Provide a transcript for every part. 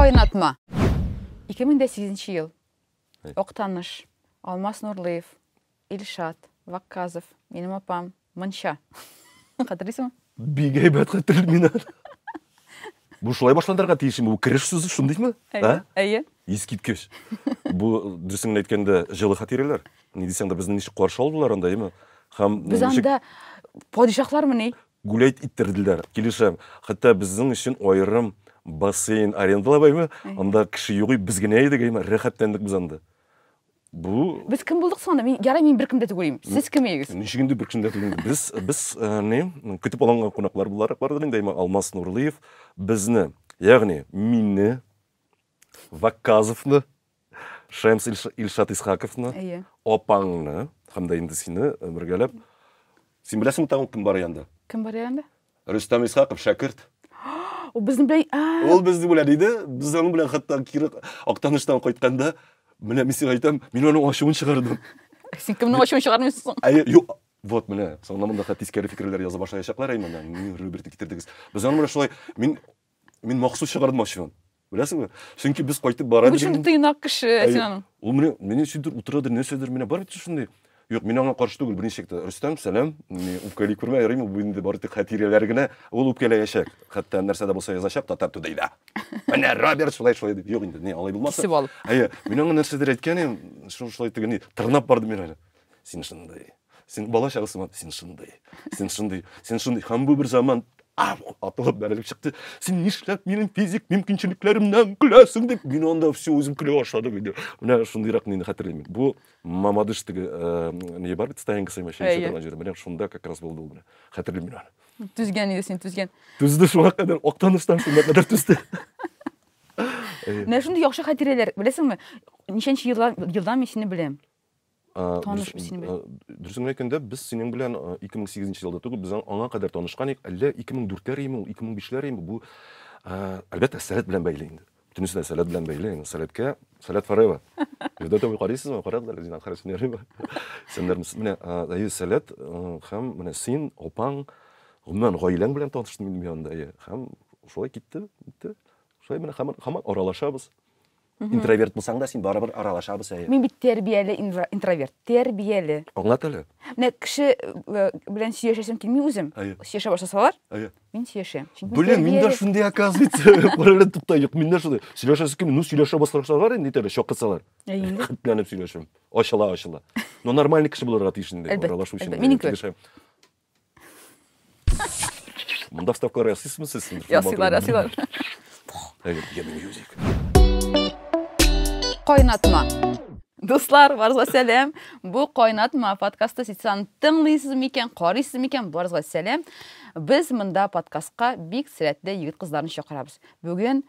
Кайнатма. 2008 yıl. Oqtaныш. Алмас Нурлыев, Илшат, Вакказов, менің апам, Мынша. Қатырысың? Бегей бәт қатырыл Бұл шулай башландарға тиешім, бұл кіріш сөзі шындық ма? Әйе. Ескиткеш. Бұл дүрсіңін айткенде жылы қатерелер. Не десең да біздің неше қуаршал бұлар анда, ема? Біз анда падишақлар мұны? Гулайт иттерділер. Келешем, қатта біздің үшін ойырым, бассейн, арендалабай ма? Анда кіші еғой бізгіне еді гейма, рәхаттендік біз анда. Біз кім болдық сонда? Ярай мен бір кімді көрейім. Сіз кім егіз? Нешегінде бір кімді көрейім. Біз күтіп алынған қонақлар бұлар дейма Алмас Нурлыев бізді, яғни мені, Вакказовны, Шемс Илшат Исхаковны, опаңны, қамда енді сені біргелеп. Сен білесің тағын кім бар янда? Кім бар янда? Рүстам Исхаков, шәкірт. Ол біздің білей... Ол бізді біле дейді. Біз оның біле қаттан кері Ақтаныштан қойтқанда міне мен сен айтам, мен оның ашуын шығардым. Сен кімнің ашуын шығармайсың? Жоқ, вот міне, соңында мұнда тескері фикірлер жаза башлаяшақлар аймен, мен Робертті кетірдігіз. Біз оның міне шолай, мен мақсус шығардым ашуын. Білесің бе? Çünkü біз қойтып барады. Бұл үшін тыйнақ кіші, сен ол мені сөйдір, ұтырадыр, не сөйдір, мені бар бетті шындай. Yok, мен оңа қаршы түгіл бірінші шекті. Рүстам, сәлем, ұпкәлі көрмей әреймі, бұйынды барды қатирелергіне, ол ұпкәлі әшек. Қатта нәрсәді болса язашақ, татар түдейді. Мәне, Роберт, шылай деп, жоқ енді, не, алай болмасы. Кесіп алып. Мен оңа нәрседер әйткені, шылай түгені, тырнап барды мен әлі. Сен шындай, сен бала шағысы ма, сен шындай. Хан бұл бір заман атылып бәрілік шықты. Сен нешләп менің физик мүмкіншіліктерімнен күләсің деп, мен онда все өзім күле башлады. Мына шындайрақ нені қатырлаймын. Бұл мамадыштығы не бар бет стайынғы сайма шайын жері. Міне шында как раз болды бұл. Қатырлаймын оны. Түзген еді сен, түзген. Түзді шуға қадар, Оқтаныштан шында қадар түзді. Мына шынды яқшы қатирелер, білесің ме? Нешенші жылдан мен сені білем. Дұрысың әйткенде, біз сенен білен 2008 жылда тұғы, біз аңа қадар танышқан ек, әлі 2004-лер емі, 2005-лер емі, бұл әлбәтті сәлет білен бәйлейінді. Түнісінде сәлет білен бәйлейінді. Сәлетке, сәлет фарайба. Жүрді өтіп қарайсыз ма? Қарадылар, зин ақара сөнері ба? Сендеріміз, міне, сәлет, қам, міне, сен, опаң, ғымнан ғайлаң білен танышты мен анда, қам, шолай кетті, шолай, міне, қаман оралашабыз. Интроверт болсаң да, сен бары-бір аралашабыз әйе. Мен бит тәрбиелі интроверт, тәрбиелі. Аңлат әлі? Міне кіші білен сүйешесім келмей өзім. Сүйеше башласалар, мен сүйешем. Блин, мен да шындай оказывается, паралет тұптайық, мен да шындай. Сүйешесі кем, сүйеше бастырақшалар, не тәрі, шоққысалар. Қытпленіп сүйешем. Ашыла. Но нормальный кіші боларға тейшінде, аралашу үшін. Менің көр. Мұнда вставкалар ясысыз мұсыз? Ясылар. Music. Кайнатма. Достар, барызға сәлем. Бұл Кайнатма подкасты сетсаны тыңлайсыз мекен, қарайсыз мекен, барызға сәлем. Біз мұнда подкастқа бик сәләтті егіт қыздарын шақырабыз. Бүгін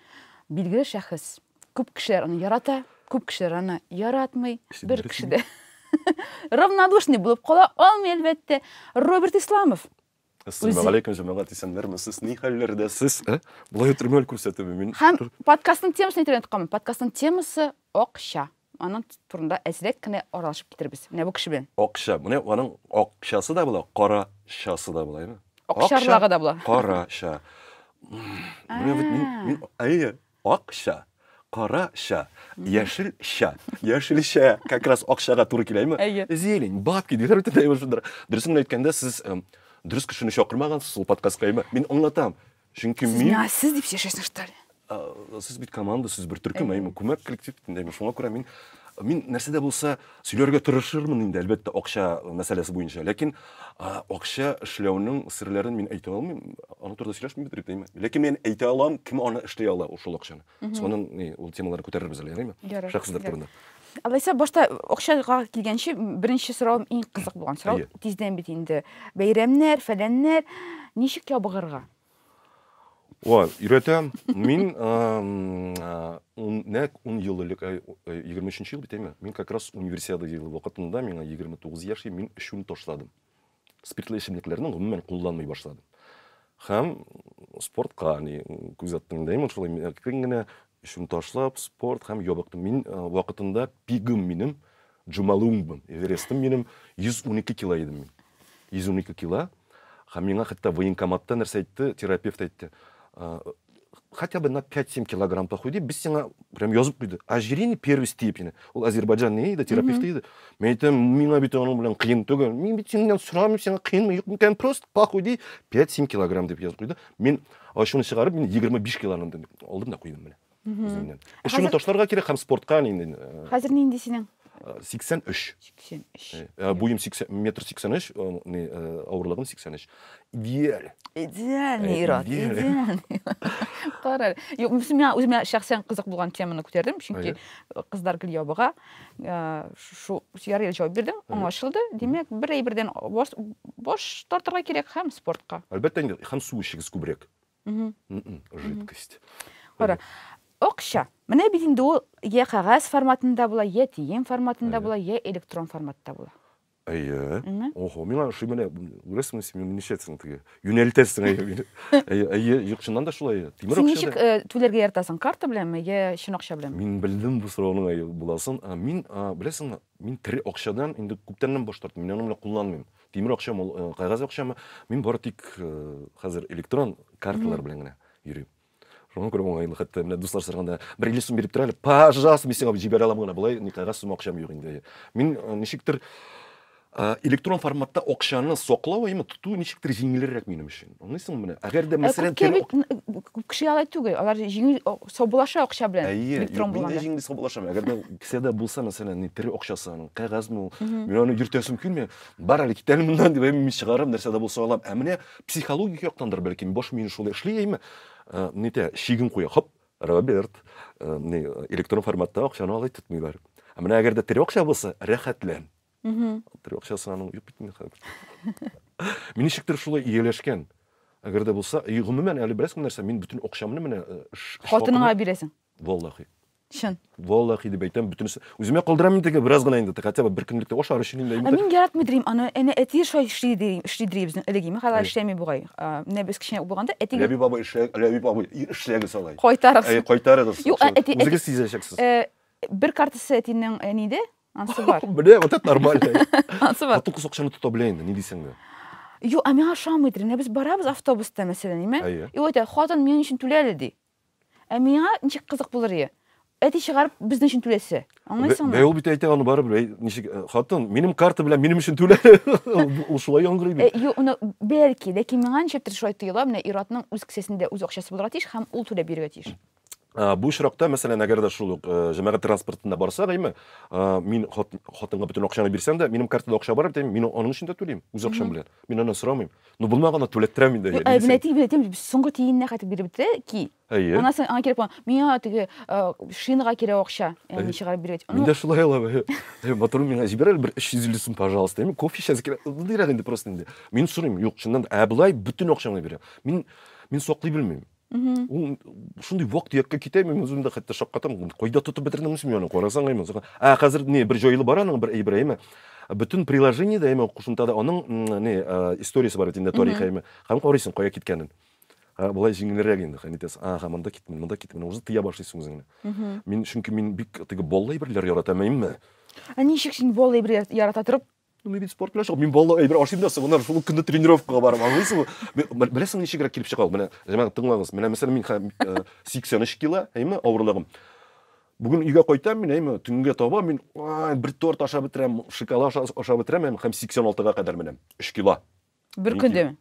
белгілі шәхіс. Көп кішілер оны ярата, көп кішілер оны яратмай, бір кішіде. Равнодушный болып қала, ол әлбәтте Роберт Исламов. Ассалаумағалейкум, жамағат есендермі, сіз не халілерді, сіз бұлай өтірмел көрсетіп мен. Һәм подкастың темасын айтып қамын. Подкастың темасы оқша. Оның турында әзірек кіне аралашып кетірбіз. Міне бұл кіші бен. Оқша. Міне оның оқшасы да бұла, қарашасы да бұла. Оқшарлағы да бұла. Қараша. Әйе, оқша. Қараша, яшілша, яшілша, как раз оқшаға туры келеймі? Зелень, бабки, дейтер өтін әймі жүндір. Дұрысың айтканда, сіз дұрыс күшіні шақырмағансыз ол подкастқа әймі. Мен оңлатам. Сіз деп шешесің штары? Сіз бит команда, сіз бір түркім әймі. Көмек коллектив әймі. Шуңа көре мен нәрседе болса сөйлерге тұрышырмын енді әлбетті оқша мәселесі бойынша. Лекен оқша ішлеуінің сірлерін мен айта алмайм. Оны тұрда сөйлешмін бітіріп деймі. Лекен мен айта алам, кім оны іштей ала ошол оқшаны. Соның ол темалары көтерір бізілер, әймі? Шақсыздар тұрында. Алайса, башта оқшаға келгенше бірінші сұрауым ең қызық болған сұрау. Тезден бет енді бәйрәмнәр, фәләннәр, нешік ябығырға? Үйретем, мен 10 yıllık, 23 yıl biteyim. Мен как раз универсиада yılı вақытында, мен 29 yaşı, мен үшін тоштадым. Спиртлі ішімлеклерінің ғыммен қолданмай башладым. Һәм спортқа, көз аттың деймін, шолай мен кеңгіне үшін тошлап, спорт, һәм ебіқтім. Мен вақытында пигім менім, Джумалуңбым, Эверестім менім 112 кило едім. 112 кило. Һәм меңа хатта военкоматта нәрсе айтты, терапевт айтты. хотя бы на 5-7 килограмм похуй біз сеңа прям язып қойды ожирение первой степени ол Азербайджан не еді терапевт дейді мен айтамын миңа бүйтіп оның білен қиын түгел мен бүйтіп сенен сұрамын сенің қиын ма просто похуй дейді 5-7 килограмм деп жазып қойды мен ашуын шығарып мен 25 килограммды алдым да қойдым міне ішімі ташларға керек һәм спортқа қазір нендей сенің 83 бойым 1,83 ауырлығым 83 идеальный ирод идеальный қарай өзіме шәхсен қызық болған теманы көтердім чүнки қыздар Гүлябаға ярый жауап бердің оңашылды демек бірден бош тартырға керек һәм спортқа әлбәттә инде һәм су ішегіз көбірек жидкость Оқша. Менә бит инде ул я қағаз форматында була, я тием форматында була, я электрон форматта була. Охо, миңа ошый менә күрәсең син ничәсең теге. Юнәлтәсең юкчыннан да шулай. Тимер акча. Ничек түләргә яртасың карта беләнме, я шун акча беләнме? Мин белдем бу сорауның буласын. Мин беләсең, мин тере акчадан инде күптәннән баш тарттым. Мин аны белән кулланмыйм. Тимер акчам ул кагаз акчамы. Мин бары тик хәзер электрон карталар белән генә йөрим. Шуңа күрә уңайлы хәтта менә дуслар сарганда 1 сум биреп торалар. Пожалуйста, мен сиңа җибәрә алам гына. Булай никага сум акчам юк инде. Мин ничектер электрон форматта акчаны саклау эме туту ничектер җиңелрәк минем өчен. Аңлыйсыңмы менә? Әгәр дә мәсәлән күп кеше алай түгел. Алар җиңел сабылаша акча белән электрон булганда. Мин җиңел сабылашам. Әгәр дә кесәдә булса мәсәлән тере акчасын, кагазмы, мин аны йөртәсем килми. Бар әле китәлем моннан дип мин чыгарам, нәрсәдә булса алам. Ә менә психологик яктандыр бәлки баш мин шулай эшлейме? Нете шигин куя, хоп, Роберт, электрон форматта акчаны алай тотмыйлар. Ә менә әгәр дә тере акча булса, рәхәтлән. Тере акчасын аның юк бит хәзер. Мин ничектер шулай ияләшкән. Әгәр дә булса, гомумән әле берәсен нәрсә, мин бүтән акчамны менә хатыныңа бирәсең. Валлахи. Чын. Валлахи дип әйтәм, бүтәнесе. Үземә калдырам инде бераз гына инде, хотя бы бер көнлектә ашар өчен инде. Мин яратмыйм аны, әнә әти шулай эшлидер безнең элегиме, хәзер эшләми бугай. Менә без кичә булганда әти Ләби бабай эшләгә салай. Кайтарасың. Кайтарыгыз. Юк, әти үзегез сизәчәксез. Бер картасы әтинең әниде, ансы бар. Менә вот это нормально. Ансы бар. Ату кусакчаны тота белә инде, ни дисәң дә. Юк, миңа ошамыйдыр. Менә без барабыз автобуста мәсәлән, ниме? И вот хатын минем өчен түләде ди. Миңа ничек кызык булыр ие. Әти чыгарып безнең өчен түләсе. Аңлыйсыңмы? Бәй ул бит әйтә аны барыбер, ничек хатын минем карта белән минем өчен түлә. Ул шулай яңгырый бит. Юк, бәлки, ләкин миңа ничектер шулай тоела, менә ир-атның үз кесәсендә үз акчасы булырга тиеш һәм ул түләп бирергә тиеш. Бу очракта, мәсәлән, әгәр дә шул ук җәмәгать транспортында барсак, мин хатынга бүтән акчаны бирсәм дә, минем картада акча бар дип, мин аның өчен дә түлим, үз акчам белән. Мин аны сорамыйм. Булмаганда түләттерәм инде. Беләтим, соңгы тиенне хәтта биреп бетә ки. Анасын аңа кирәк булган. Миңа теге шинага кирәк акча, яни чыгарып биреп. Мин дә шулай алам. Моторым миңа җибәрәл бер 350 сум, пожалуйста. Мин кофе эчәс кирәк. Дирәк инде просто инде. Мин сорыйм, юк, чыннан булай бүтән акчамны бирәм. Мин саклый белмим. Ул шундый вакыт якка китә, мин үземдә хәтта шаккатам. Кайда тотып бетердем мин аны карасаң әйме. Хәзер бер җайлы бар аның бер Ибраһиме. Бүтән приложениедә әйме кушымтада аның историясы бар инде, тарихы әйме. Һәм карыйсың кая киткәнен. Булай җиңелрәк инде, хәнитәс. Монда китмин, үзе тыя башлыйсың үзеңне. Мин чөнки мин бик теге баллы әйберләр яратам әйме. Ничек син баллы әйберләр ярата торып? Мин бит спорт белән шул, мин баллы әйбер ашыйм да, соңыннан шул көнне тренировкага барам, аңлыйсыңмы? Беләсең ничегрәк килеп чыга ул? Менә җәмәгать тыңлагыз. Менә мәсәлән мин 83 кило, әйме, авырлыгым. Бүген өйгә кайтам мин, әйме, төнгә таба мин бер торт ашап бетерәм, шоколад ашап бетерәм, һәм 86-га кадәр менәм. 3 кило. Бер көндәме?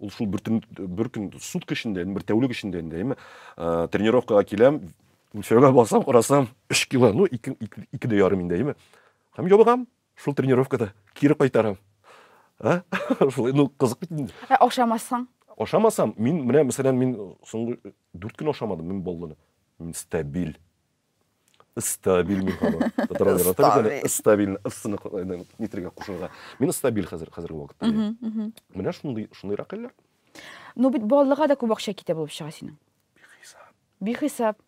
Ул шул бер көн сутка эчендә, бер тәүлек эчендә инде, әйме. Тренировкага киләм, үлчәүгә басам, карасам 3 кило, 2,5 инде, әйме. Һәм ябыгам. Шул тренировкада кире кайтарам. Шул кызык бит инде. Ашамасаң? Ашамасам, мин менә мәсәлән мин соңгы 4 көн ашамадым мин баллыны. Мин стабиль. Стабиль мин хәзер. Татарлар әйтә, стабиль, ысыны нитригә кушырга. Мин стабиль хәзерге вакытта. Менә шундый ракыллар. Бит баллыга да күп акча китә булып чыга синең. Бихисап.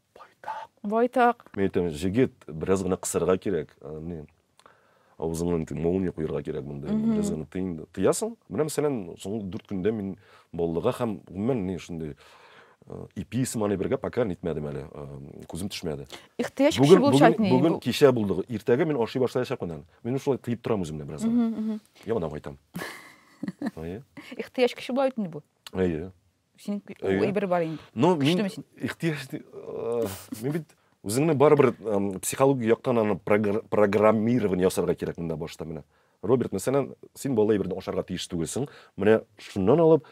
Байтак. Мен әйтәм, җигит, бераз гына кысырга кирәк. Авызыңнан молния куярга кирәк монда. Бераз гына тыясың. Менә мәсәлән, соңгы 4 көндә мин баллыга һәм гомумән шундый иписм аны бергә пока нитмәдем әле. Күзем төшмәде. Ихтияҗ кеше булып чыкмый. Бүген кичә булды. Иртәгә мин ашый башлаячакмын. Мин шулай тыеп торам үземне бераз. Яңадан кайтам. Ихтияҗ кеше булып инде бу. Синең әйбер бар инде. Но Күчлеме мин син? ихтияж мен бит үзеңне барыбер психология яктан аны программирование ясарга кирәк монда башта менә. Роберт, мәсәлән, син бала әйберне ашарга тиеш түгелсең. Менә шуннан алып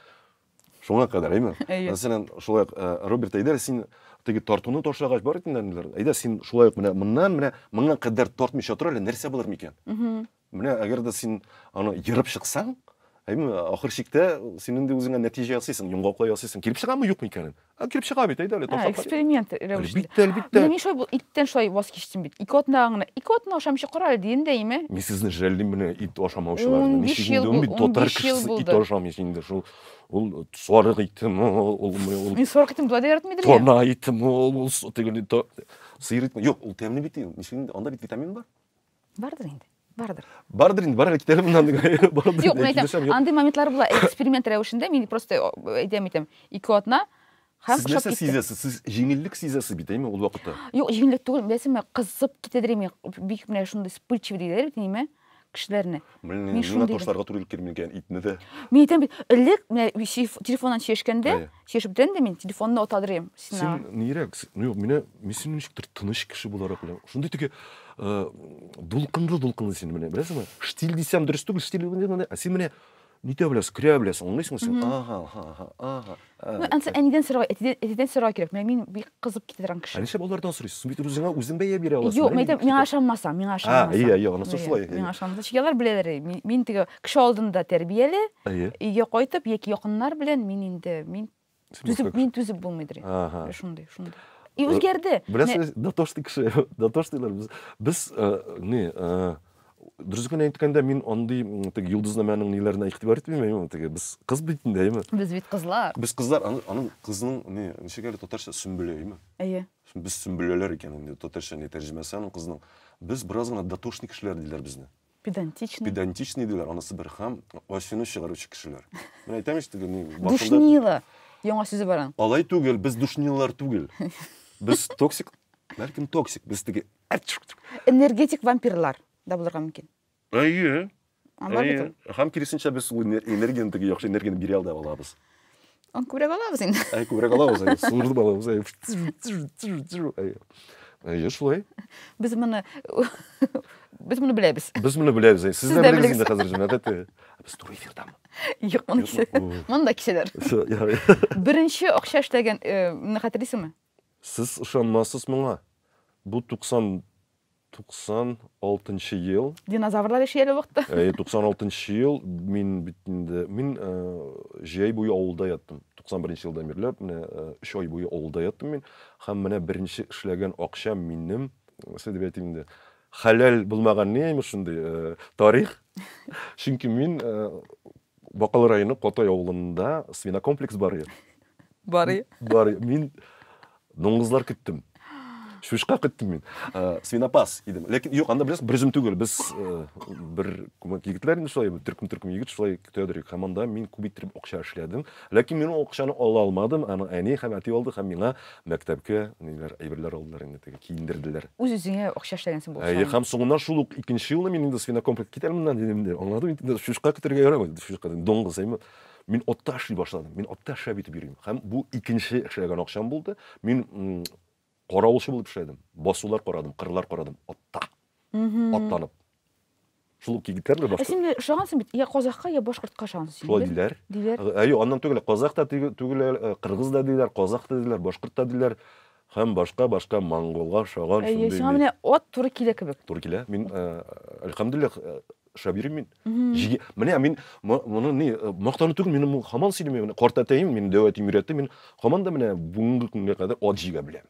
шуңа кадәр, әйме? Мәсәлән, шулай Роберт әйдәр, син теге тартуны ташлагач бар икәннәр. Әйдә син шулай ук менә моңа кадәр тартмыйча тора әле нәрсә булыр микән? Менә әгәр дә син аны йырып чыксаң, әйме, ахыр чиктә син инде үзеңә нәтиҗә ясыйсың, йомгаклай ясыйсың. Килеп чыгамы юк микән? Килеп чыга бит, әйдә әле ташлап. Эксперимент рәвешендә. Әлбәттә. Мин шулай иттән шулай ваз кичтем бит. Ике атна ашамчы карар дигәндә име? Мен сезне жәллим менә ит ашамаучыларны. 15 ел Ничек бу- татар 15 ел кешесе ит булды. ашамый инде шул. Ул сварык итем, ул Мин сорак иттем, болай да яратмыйдыр. тона итем, ул теге сыйыр итем. Юк, ул тәмле бит. Ничек анда бит витамин бар. Бардыр инде. Бардыр. Бардыр инде, бар китәлем моннан бардыр. Юк, мен әйтәм, андый моментлар була эксперимент рәвешендә, мин просто әйтәм, ике атна һәм Сез кышап нәрсә китте. сизәсез? Сез җиңеллек сизәсез бит, әйме, ул вакытта. Юк, җиңеллек түгел, беләсеңме, кызып китәдер име, бик менә шундый вспыльчивый диләр бит ниме, кешеләрне. Мин шундый ташларга туры килми икән итне дә. Мен әйтәм бит, элек менә телефоннан чишкәндә, Әйе. чишеп дән дә мин телефонны атадырым. Син нирәк? Юк, менә мин ничектер тыныч кеше буларак беләм. Шундый теге дулкынлы син менә, беләсеңме? Штиль дисәм дөрес түгел, штиль менә, син менә нитә беләсең, көлә беләсең, аңлыйсыңмы син? Ага. Ансы әнидән сорау, әтидән сорау кирәк. Менә мин бик кызып китәдер кеше. Нишләп алардан сорыйсыз? Син бит үзең бәя бирә аласың. Юк, мен әйтәм, миңа ышанмасаң, миңа ышанмасаң. Әйе, анысы шулай. Миңа ышанмасаң, чигәләр беләләр. Мин теге кеше алдында тәрбияле, Әйе. өйгә кайтып, яки якыннар белән мин инде түзеп булмыйдыр. Ага. Шундый. И үзгәрде. Беләсез, дотошный кеше, дотошныйлар без дөрес генә әйткәндә мин андый теге йолдызнаманың ниләренә игътибар итмим, теге без кыз бит инде, әйме? Без бит кызлар. Без кызлар, аның кызның ничек әле татарча сөмбеле, әйме? Әйе. Без сөмбеләләр икән инде татарча ни тәрҗемәсе аның кызның. Без бераз гына дотошный кешеләр диләр безне. Педантичный. Педантичный диләр, анысы бер һәм ачуны чыгаручы кешеләр. Мен әйтәм ич теге Душнила. Яңа сүзе бар аның. Алай түгел, без душнилар түгел. Без токсик, бәлкем токсик, без теге Энергетик вампирлар да булырга мөмкин. Әйе. Бар бит. Һәм киресенчә без энергияны теге яхшы энергияны бирә алабыз. Он күрә алабыз инде. Күбрәк алабыз, суңгырып алабыз. Әйе, шулай. Без моны беләбез. Без моны беләбез. Сез дә беләсез инде хәзер җәмәгате. Без туры эфирдамы? Юк, моны кисәләр. Беренче акча эшләгән, менә хәтерлисеңме? Сез ышанмассыз моңа. Бу 96 ел. Динозаврлар яшәгән вакытта. 96 ел мин җәй буе авылда яттым. 91 елда бирләп, менә 3 ай буе авылда яттым мин. Һәм менә беренче эшләгән акчам минем, дип әйтим инде, хәләл булмаган нәме шундый тарих. Чөнки мин Бакалы районы Котай авылында свинокомплекс бар иде. Бар. Мин доңгызлар көттем. Шушка көттем мин. Свинопас идем. Ләкин юк, анда беләсең, бер үзем түгел. Без бер күмәк егетләр инде шулай, төркем егет шулай көтәдер. Һәм анда мин күп итеп акча эшләдем. Ләкин мин ул акчаны ала алмадым. Аны әни һәм әти алды һәм миңа мәктәпкә ниләр әйберләр алдылар инде, теге киендерделәр. Үз-үзеңә акча эшләгәнсең булса. Әйе, һәм соңыннан шул ук икенче елны мин инде свинокомплекс китәм моннан дидем дә. Аңладым инде, шушка көтәргә ярамый. Шушка доңгыз әйме. Мин отта эшли башладым. Мин отта эшләп итеп йөрим. Һәм бу икенче эшләгән акчам булды. Мин каравылчы булып эшләдем. Басулар карадым, кырлар карадым, отта. Аттанып. Шул ук егетләр башка. Син шагансың бит, я казакка, я башкортка шагансың. Шулай диләр. Әйе, аннан түгел, казак та түгел, кыргыз да диләр, казак та диләр, башкорт та диләр. Һәм башка монголга шаган шундый. Әйе, сиңа менә от туры килә кебек. Туры килә. Мин әлхәмдүлилләх шабирим мин. Менә мин моны мактаны түгел, минем һаман сөйләмәм. Карт әтәем, мин дәвәтим өйрәтте, мин һаман да менә бүгенге көнгә кадәр от җигә беләм.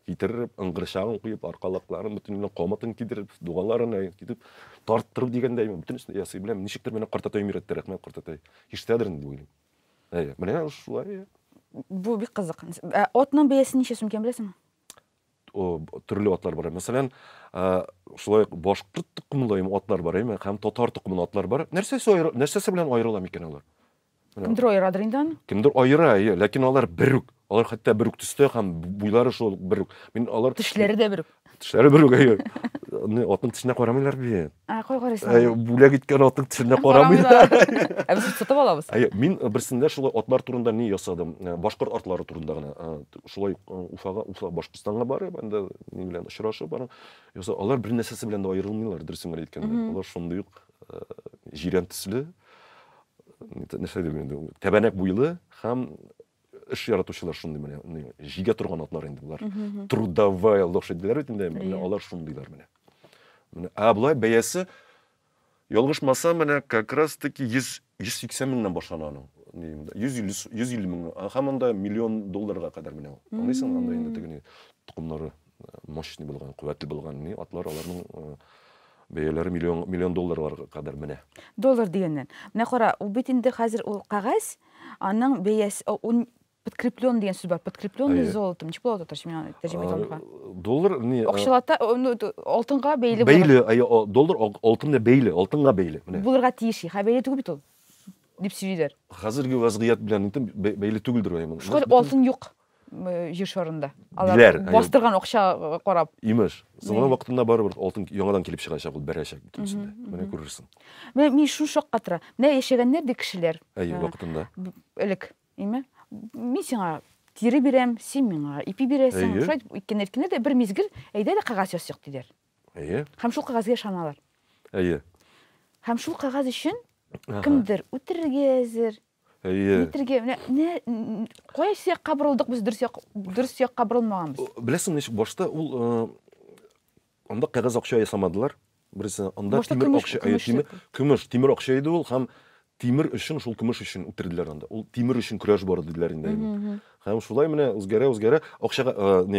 Китереп, ыңгыршагын куеп, аркалыкларын бөтенләй коматын кидереп, дугаларын китеп, тарттырып дигәндәй, бөтенесен ясый беләм. Ничектер менә карт әтәем өйрәтте, рәхмәт карт әтәй. Ишетәдер инде уйлыйм. Әйе, менә шулай. Бу бик кызык. Отның бәясе ничә сум икән беләсеңме? Төрле атлар бар. Мәсәлән, шулай башкорт тукымлы атлар бар, әйме, һәм татар тукымлы атлар бар. Нәрсәсе белән аерыла микән алар? Кемдер аерадыр инде аны? Кемдер аера, ләкин алар бер үк. Алар хәтта бер үк төстә һәм буйлары шул бер үк. Мин алар Тешләре дә бер үк. Тешләре бер үк, әйе. атның тишине карамыйлар бит. Кой карыйсың? Бүләк иткән атның тишине карамыйлар. Без сатып алабыз. Мин берсендә шулай атлар турында ни ясадым? Башкорт атлары турында гына. Шулай Уфа Башкортстанга барып, анда ни белән очрашып барам. Яса алар бер нәрсәсе белән дә аерылмыйлар, дөресен генә әйткәндә. Алар шундый ук җирән төсле, нәрсә дип инде, тәбәнәк буйлы һәм эш яратучылар шундый менә, җигә торган атлар инде булар. Трудовая лошадь диләр бит инде, менә алар шундыйлар менә. Менә булай бәясе ялгышмаса менә как раз таки 180 меңнән башлана аның. 150 мең, һәм анда миллион долларга кадәр менә. Аңлыйсың, анда инде тегене тукымнары мощный булган, куәтле булган ни атлар, аларның бәяләре миллион долларларга кадәр менә. Доллар дигәннән. Менә кара, ул бит инде хәзер ул кагаз, аның бәясе подкреплен деген сүз бар. Подкрепленный золотом. Ничек була татарча мен тәрҗемә итәм. Доллар ни? Акчалата алтынга бәйле була. Бәйле, доллар алтынга бәйле, алтынга бәйле. Менә. Булырга тиеш. Бәйле түгел бит ул. Дип сөйлиләр. Хәзерге вазгыять белән бәйле түгелдер ул. Шулай алтын юк җир шарында. Алар бастырган акча карап. Имеш. Соңгы вакытында барыбер алтын яңадан килеп чыгачак, ул бәрәчәк бөтенсендә. Менә күрерсең. Мен шул шакка тора. Менә яшәгәннәр ди кешеләр. Вакытында. Элек, име? Мин сиңа тире бирәм, син миңа ипи бирәсең. Шулай икәннәр дә бер мизгел әйдә дә кагаз ясыйк диләр. Һәм шул кагазга ышаналар. Һәм шул кагаз өчен кемдер үтерергә әзер. Үтерергә менә кайсы якка борылдык без дөрес якка борылмаганбыз. Беләсең, ничек башта ул анда кагаз акча ясамадылар. Берсе анда тимер акча, тимер акча иде ул һәм тимер өчен, шул көмеш өчен үтерделәр анда. Ул тимер өчен көрәш бары диделәр инде. Һәм шулай менә үзгәрә акчага,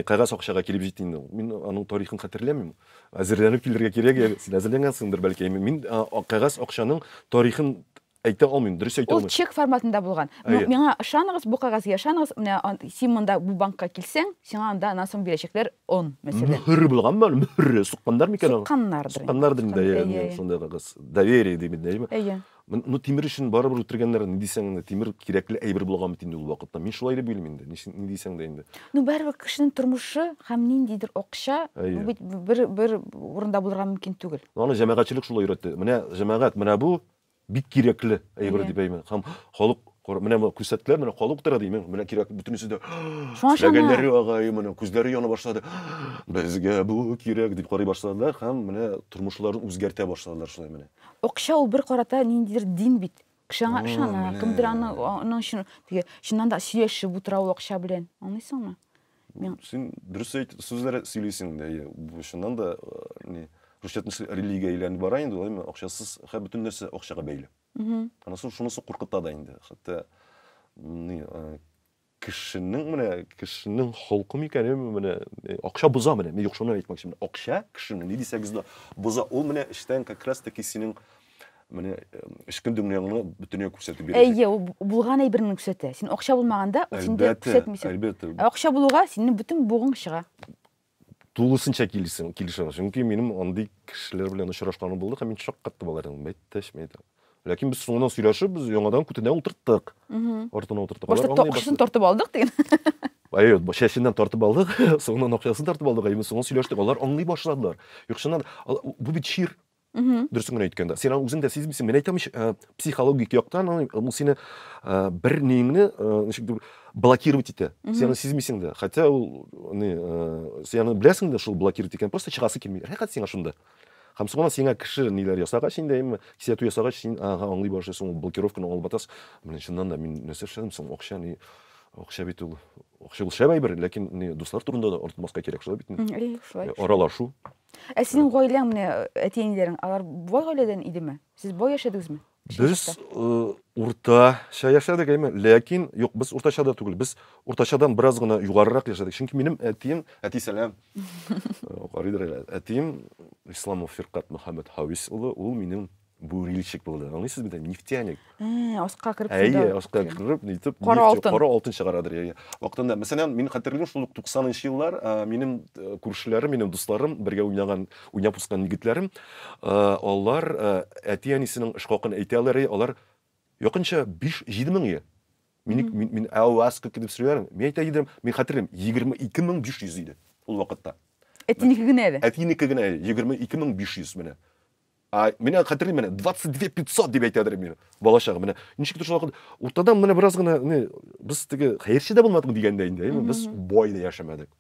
кагаз акчага килеп җитте инде. Мин аның тарихын хәтерләмим. Әзерләнеп килергә кирәк, син әзерләнгәнсеңдер бәлки. Мин кагаз акчаның тарихын әйтә алмыйм, дөрес әйтә алмыйм. Ул чек форматында булган. Миңа ышаныгыз, бу кагазга ышаныгыз. Менә син монда бу банкка килсәң, сиңа анда аннан соң бирәчәкләр 10, мәсәлән. Мөһер булганмы? Мөһер суккандар микән? Сукканнардыр инде, шундый кагаз. Доверие димме. Ну тимер өчен барыбер үтергәннәр, ни дисәң, тимер кирәкле әйбер булган бит инде ул вакытта. Мин шулай дип уйлыйм инде. Ни дисәң дә инде. Ну барыбер кешенең тормышы һәм ниндидер акча бер урында булырга мөмкин түгел. Аны җәмәгатьчелек шулай өйрәтте. Менә җәмәгать, менә бу бик кирәкле әйбер дип әйтәм. Һәм халык менә күрсәткәләр, менә халык тора димме. Менә кирәк бөтенесе дә. Шуңа агай, менә күзләре яна башлады. Безгә бу кирәк дип карый башладылар һәм менә тормышларын үзгәртә башладылар шулай менә. Акча ул бер карата ниндидер дин бит. Кешеңә ышана, кемдер аның өчен чыннан да сөйләшеп утыра ул акча белән. Аңлыйсыңмы? Син дөрес сүзләр сөйлисең дә, бу чыннан да рушетный религия әйләнеп бара инде, акчасыз һәм бөтен нәрсә акчага бәйле. Анысы шунысы куркыта да инде. Хәтта кешенең холкы микән менә акча боза менә. Мин юк шуны әйтмәкче. Акча кешенең ни дисәгез дә боза. Ул менә эштән как раз таки синең менә эшкә дөньяңны бөтенләй күрсәтеп бирә. Ул булган әйберне күрсәтә. Син акча булмаганда ул синдә күрсәтмисең. Акча булуга синең бөтен бугың чыга. Тулысынча килешәм. Чөнки минем андый кешеләр белән очрашканым булды һәм мин шок катты буларым. Әйтәшмәйдем. Ләкин без соңыннан сөйләшеп, без яңадан күтенә утырттык. Артына утырттык. Башта акчасын тартып алдык диген. Шәшеннән тартып алдык, соңыннан акчасын тартып алдык. Без соңын сөйләштек. Алар аңлый башладылар. Юкчыннан бу бит шир. Дөресен генә әйткәндә. Син үзең дә сизмисең. Мен әйтәм, психологик яктан ул сине бер неңне ничек блокировать итә. Син сизмисең дә. Хотя ул син беләсең дә шул блокировать икән. Просто чыгасы килми. Хәкыйкать сиңа шунда. Һәм соңыннан сиңа кеше ниләр ясагач инде, кисәтү ясагач син аңлый башлыйсың, блокировканы алып батасың. Менә шуннан да мин нәрсә эшләдем соң, акча бит ул. Акча ул шәп әйбер, ләкин дуслар турында да артмаска кирәк шулай бит. Шулай. Аралашу. Синең гаиләң менә әти-әниләрең, алар бай гаиләдән идеме? Сез бай яшәдегезме? Без уртача яшәдек, ләкин юк, без уртача да түгел. Без уртачадан бераз гына югарырак яшәдек. Чөнки минем әтием, әти сәлам. Карыйдыр, әтием Исламов Фиркат Мөхәммәд Хавис улы, ул минем бурильщик булды. Аңлыйсыз бит, нефтяник. Аска кирип суда. Аска кирип, нитеп, кара алтын чыгарадыр. Вакытында, мәсәлән, мин хәтерлим, шул 90-нчы еллар минем күршеләрем, минем дусларым, бергә уйнап ускан егетләрем, алар әти-әнисенең эш хакын әйтәләр, алар якынча 5-7 мең. Мин әвәскә китеп сөйләрем. Мин әйтә идем, мин хәтерлим, 22500 иде ул вакытта. Әтинікі генә әле. Әтинікі генә 22.500 менә. Менә хәтерлим менә 22.500 дип әйтәдер мине. Бала чагы менә. Ничек торшылар уртадан менә бераз гына без теге хәерче дә булмадык дигәндә инде, без бай да яшәмәдек.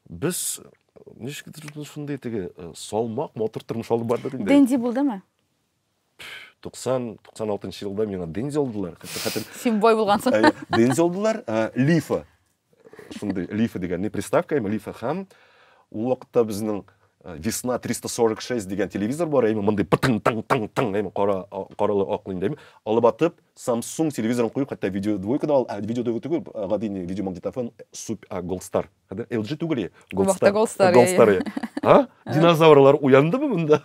Без ничек шундай теге салмак, мотор тормыш алып бардык инде. Денди булдымы? 96 елда миңа Дензи алдылар. Син бай булгансың. Дензи алдылар, Лифа. Шундай Лифа дигән не приставка, Лифа һәм ул вакытта безнең Весна 346 деген телевизор бар, мындай пытың-тың-тың-тың, қаралы ақлын, алып атып, Samsung телевизорын қойып, қатта видео двойкада ал, видео двойка түгіл, ғадейні видеомагнитофон Goldstar. LG түгіл, Goldstar. Динозаврлар уянды бы мұнда?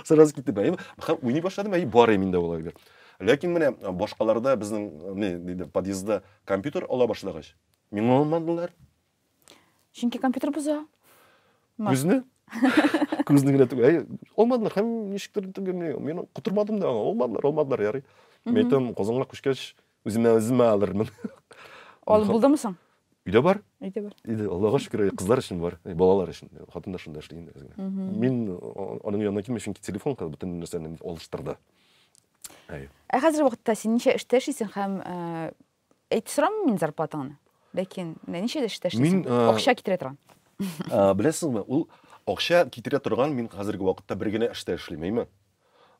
Сразу кетті бәйім. Ойнай башладым, бар емінде олай бер. Ләкин міне башқаларда біздің подъезда компьютер ала башлагач. Мен алмадылар. Чөнки компьютер бұза. Күзіне? Күзіне генә түгел. Олмадылар, һәм ничектер мен құтырмадым да, олмадылар ярый. Мен әйтәм, Казанга күчкәч үземә алырмын. Ал булдымы соң? Өйдә бар. Өйдә бар. Иде, Аллага шөкер, кызлар өчен бар, балалар өчен. Хатындар шунда эшли инде. Мин аның янына килмәшен телефон кылып бөтен нәрсәне алыштырды. Хәзер вакытта син ничә эштә эшлисең һәм әйт сорамы мин зарплатаңны? Ләкин ничә эштә эшлисең? Акча китерә торган. Беләсеңме, ул акча китерә торган мин хәзерге вакытта бер генә эштә эшлимме?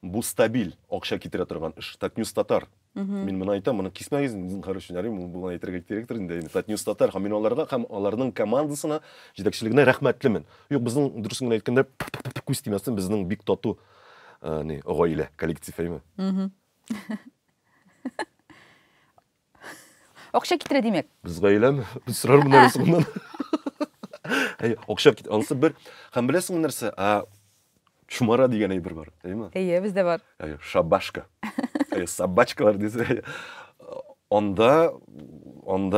Бу стабиль акча китерә торган эш. Татнюс Татар. Мин моны әйтәм, моны кисмәгез, мин хороший ярый, бу әйтергә директор инде. Татнюс Татар һәм мин аларга һәм аларның командасына җитәкчелегенә рәхмәтлемен. Юк, безнең дөресен генә әйткәндә күз тимәсен, безнең бик тату гаилә, коллектив әйме. Акча китерә димәк. Без гаиләме? Без сорар моннан соңнан. Акча кит, анысы бер һәм беләсең нәрсә? Чумара дигән әйбер бар, әйме? Бездә бар. Шабашка. Собачкалар дисә. Анда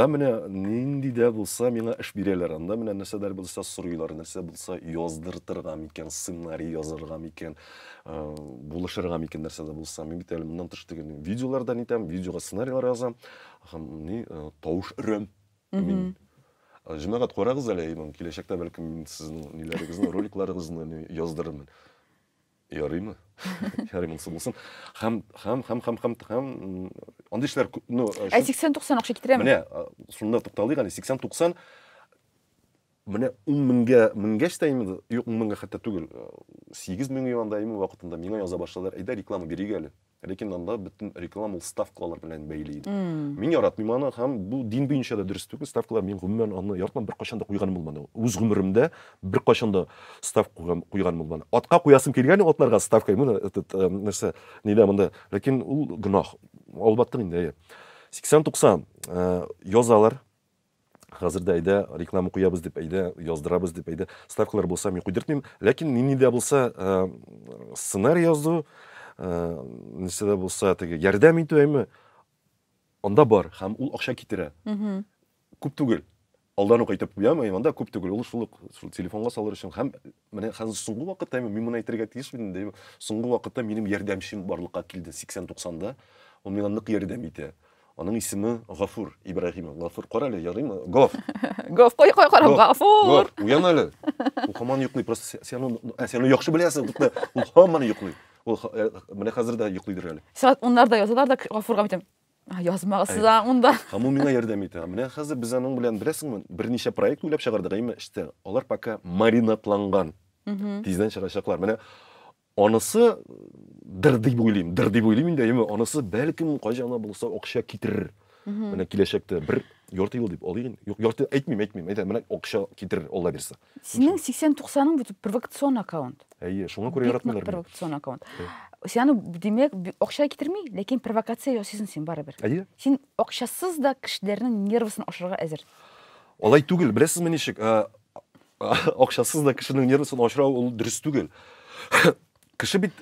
менә нинди дә булса миңа эш бирәләр. Анда менә нәрсәдер булса сорыйлар, нәрсә булса яздыртырга микән, сценарий язырга микән, булышырга микән нәрсә дә булса. Мин бит әле моннан тыш дигән видеолардан итәм, видеога сценарийлар язам. Һәм тавыш өрәм. Мин җәмәгать карагыз әле, киләчәктә бәлкем сезнең ниләрегезне, роликларыгызны яздырырмын. Ярыймы? Ярыймы булсын. Һәм андый эшләр, 80-90 акча китерәме? Менә шунда тукталыйк, 80-90 менә 10 меңгәч тә инде, юк 10 меңгә хәтта түгел. 8 мең юанда име вакытында миңа яза башладылар. Әйдә реклама бирик әле. Ләкин анда бөтен реклама ставкалар белән бәйле иде. Мин яратмыйм аны һәм бу дин буенча да дөрес түгел. Ставкалар мин гомумән аны яратмам, бер кашан да куйганым булмады. Үз гомеремдә бер кашан да ставка куйганым булмады. Атка куясым килгән, атларга ставка менә нәрсә нидә монда. Ләкин ул гынах. Албатты инде. 80-90 язалар. Хәзердә әйдә реклама куябыз дип әйдә, яздырабыз дип әйдә. Ставкалар булса мин куйдыртмыйм. Ләкин нидә булса сценарий язу, нәрсәдә булса теге ярдәм итү әйме, анда бар һәм ул акча китерә. Күп түгел. Алдан ук әйтеп куям, анда күп түгел. Ул шул телефонга салыр өчен һәм менә хәзер соңгы вакытта мин моны әйтергә тиешмен дим. Соңгы вакытта минем ярдәмчем барлыкка килде 80-90да. Ул миңа нык ярдәм итә. Аның исеме Гафур Ибраһимов. Гафур карале, ярыймы? Гав. Гав, кой карап, Гафур. Уян әле. Ул һаман йоклый, просто сен яхшы беләсең, ул һаман йоклый. Ул менә хәзер дә йоклыйдыр әле. Сәгать 10-ларда язалар да Гафурга әйтәм. Язмагыз анда. Һәм ул миңа ярдәм итә. Менә хәзер без аның белән беләсеңме, берничә проект уйлап чыгардык, әйме, işte алар пока маринатланган. Тиздән чыгачаклар. Менә анысы дырдый буйлыйм инде, әйме, анысы бәлкем кайҗана булса акча китерер. Менә киләчәктә бер ярты ел дип алыйм. Юк, ярты әйтмим. Әйтәм, менә акча китерер Алла бирсә. Синең 80-90-ың бу провокацион аккаунт. Шуңа күрә яратмыйлар. Провокацион аккаунт. Син димәк акча китерми, ләкин провокация ясыйсың син барыбер. Син акчасыз да кешеләрнең нервысын ашырга әзер. Алай түгел, беләсезме ничек? Акчасыз да кешенең нервысын ашырау ул дөрес түгел. Кеше бит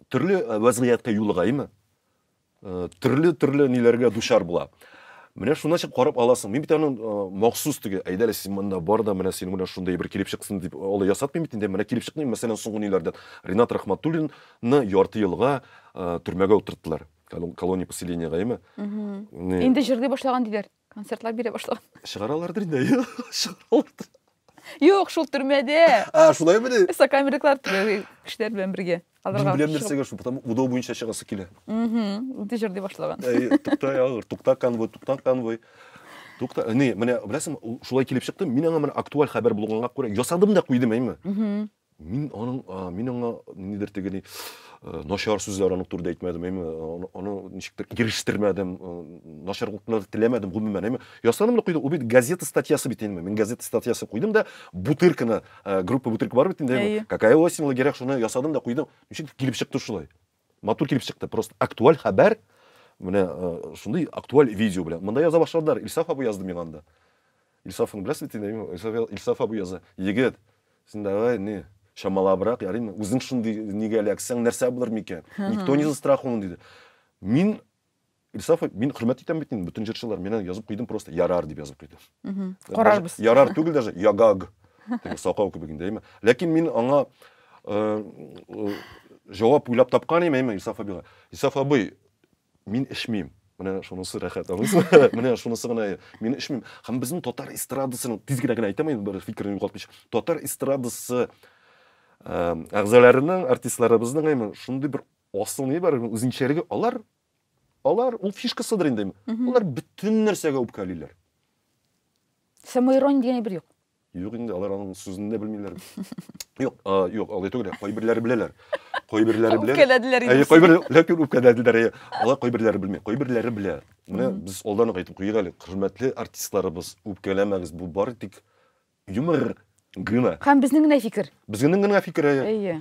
төрле вазгыятка юлыгаймы? Төрле ниләргә дучар була. Менә шуны чык карап аласың. Мин бит аның махсус теге әйдәле син монда бар да менә син менә шундай бер килеп чыксын дип алай ясатмыйм бит инде. Менә килеп чыкмыйм, мәсәлән, соңгы ниләрдән Ринат Рахматуллинны ярты елга төрмәгә утырттылар. Колония поселениега, әйме? Инде җырлый башлаган диләр. Концертлар бирә башлаган. Чыгаралардыр инде. Чыгаралардыр. Юк, шул төрмәдә. Шулай менә. Сокамердагылар кешеләр белән бергә. Мин беләм нәрсәгә шу, потому удау буенча чыгасы килә. Үтә җырдый башлаган. Тукта ягыр, тукта конвой. Тукта, не, менә беләсең, шулай килеп чыкты. Мин аңа менә актуаль хәбәр булганга күрә ясадым да куйдым, әйме. Мин аңа нидер тегене начар сүзләр аның турында әйтмәдем, әйме. Аны ничектер ирештермәдем, начарлыклар теләмәдем, гомумән, әйме. Ясадым да куйдым. У бит газета статьясы бит әйме. Мин газета статьясы куйдым да Бутырканы, группа Бутырка бар бит инде. Какая осень лагерях, шуны ясадым да куйдым. Ничек килеп чыкты шулай. Матур килеп чыкты. Просто актуаль хәбәр. Менә шундый актуаль видео белән. Монда яза башладылар. Илсаф абый язды миңа анда. Илсафны беләсез бит инде. Илсаф абый яза. Егет, син давай не шамалабрак, ярыймы? Үзең шундый нигә эләксәң, нәрсә булыр микән? Никто не застрахован диде. Мин Илсаф, мин хөрмәт итәм бит инде бүтән җырчылар. Мен язып куйдым просто ярар дип язып куйдым. Карарбыз. Ярар түгел даже ягаг. Теге сакау кебек инде, әйме. Ләкин мин аңа җавап уйлап тапкан идем, әйме, Илсаф абыйга. Илсаф абый, мин эшмим. Менә шунысы рәхәт, аңлыйсызмы? Менә шунысы гына, мин эшмим. Һәм безнең татар эстрадасының тиз генә әйтәм инде, бер фикерне югалтмыйча. Татар эстрадасы әгъзаларының, артистларыбызның әйме, шундый бер асыл ни бар, үзенчәлеге. Алар ул фишкасыдыр инде. Алар бүтән нәрсәгә үпкәлиләр. Самоирония дигән бер юк. Юк инде, алар аның сүзен дә белмиләр. Юк, алай түгел, кайберләре беләләр. Кайберләре белә. Үпкәләделәр инде. Ләкин үпкәләделәр. Алар кайберләре белми, кайберләре белә. Менә без алдан әйтеп куйыйк әле, хөрмәтле артистларыбыз, үпкәләмәгез, бу бары тик юмор гына. Һәм безнең генә фикер. Безнең генә фикер. Әйе.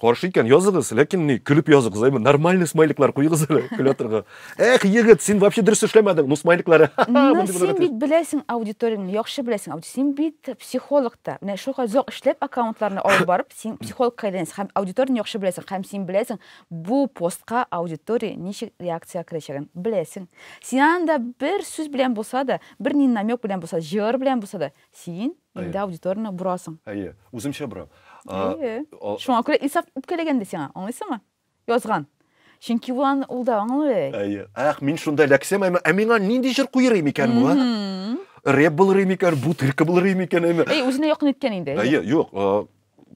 Каршы икән языгыз, ләкин ни көлеп языгыз, әйме, нормальный смайликлар куйыгыз әле, көлә торга. Егет, син вообще дөрес эшләмәдең, ну смайликлары. Син бит беләсең аудиторияны, яхшы беләсең. Син бит психолог та. Менә шуңа зак эшләп аккаунтларны алып барып, син психолог кайдансың, һәм аудиторияны яхшы беләсең, һәм син беләсең, бу постка аудитория ничек реакция керәчәген беләсең. Син анда бер сүз белән булса да, бер ни намек белән булса, җыр белән булса да, син инде аудиторияны бурасың. Әйе, үземчә бурам. Шуңа күрә Илсаф үпкәләгән дисең, аңлыйсыңмы? Язган. Чөнки ул да аңлый. Әйе. Мин шунда ләксәм, миңа нинди җыр куйыр микән бу? Рэп булыр микән, Бутырка булыр микән? Үзенә якын иткән инде. Әйе, юк.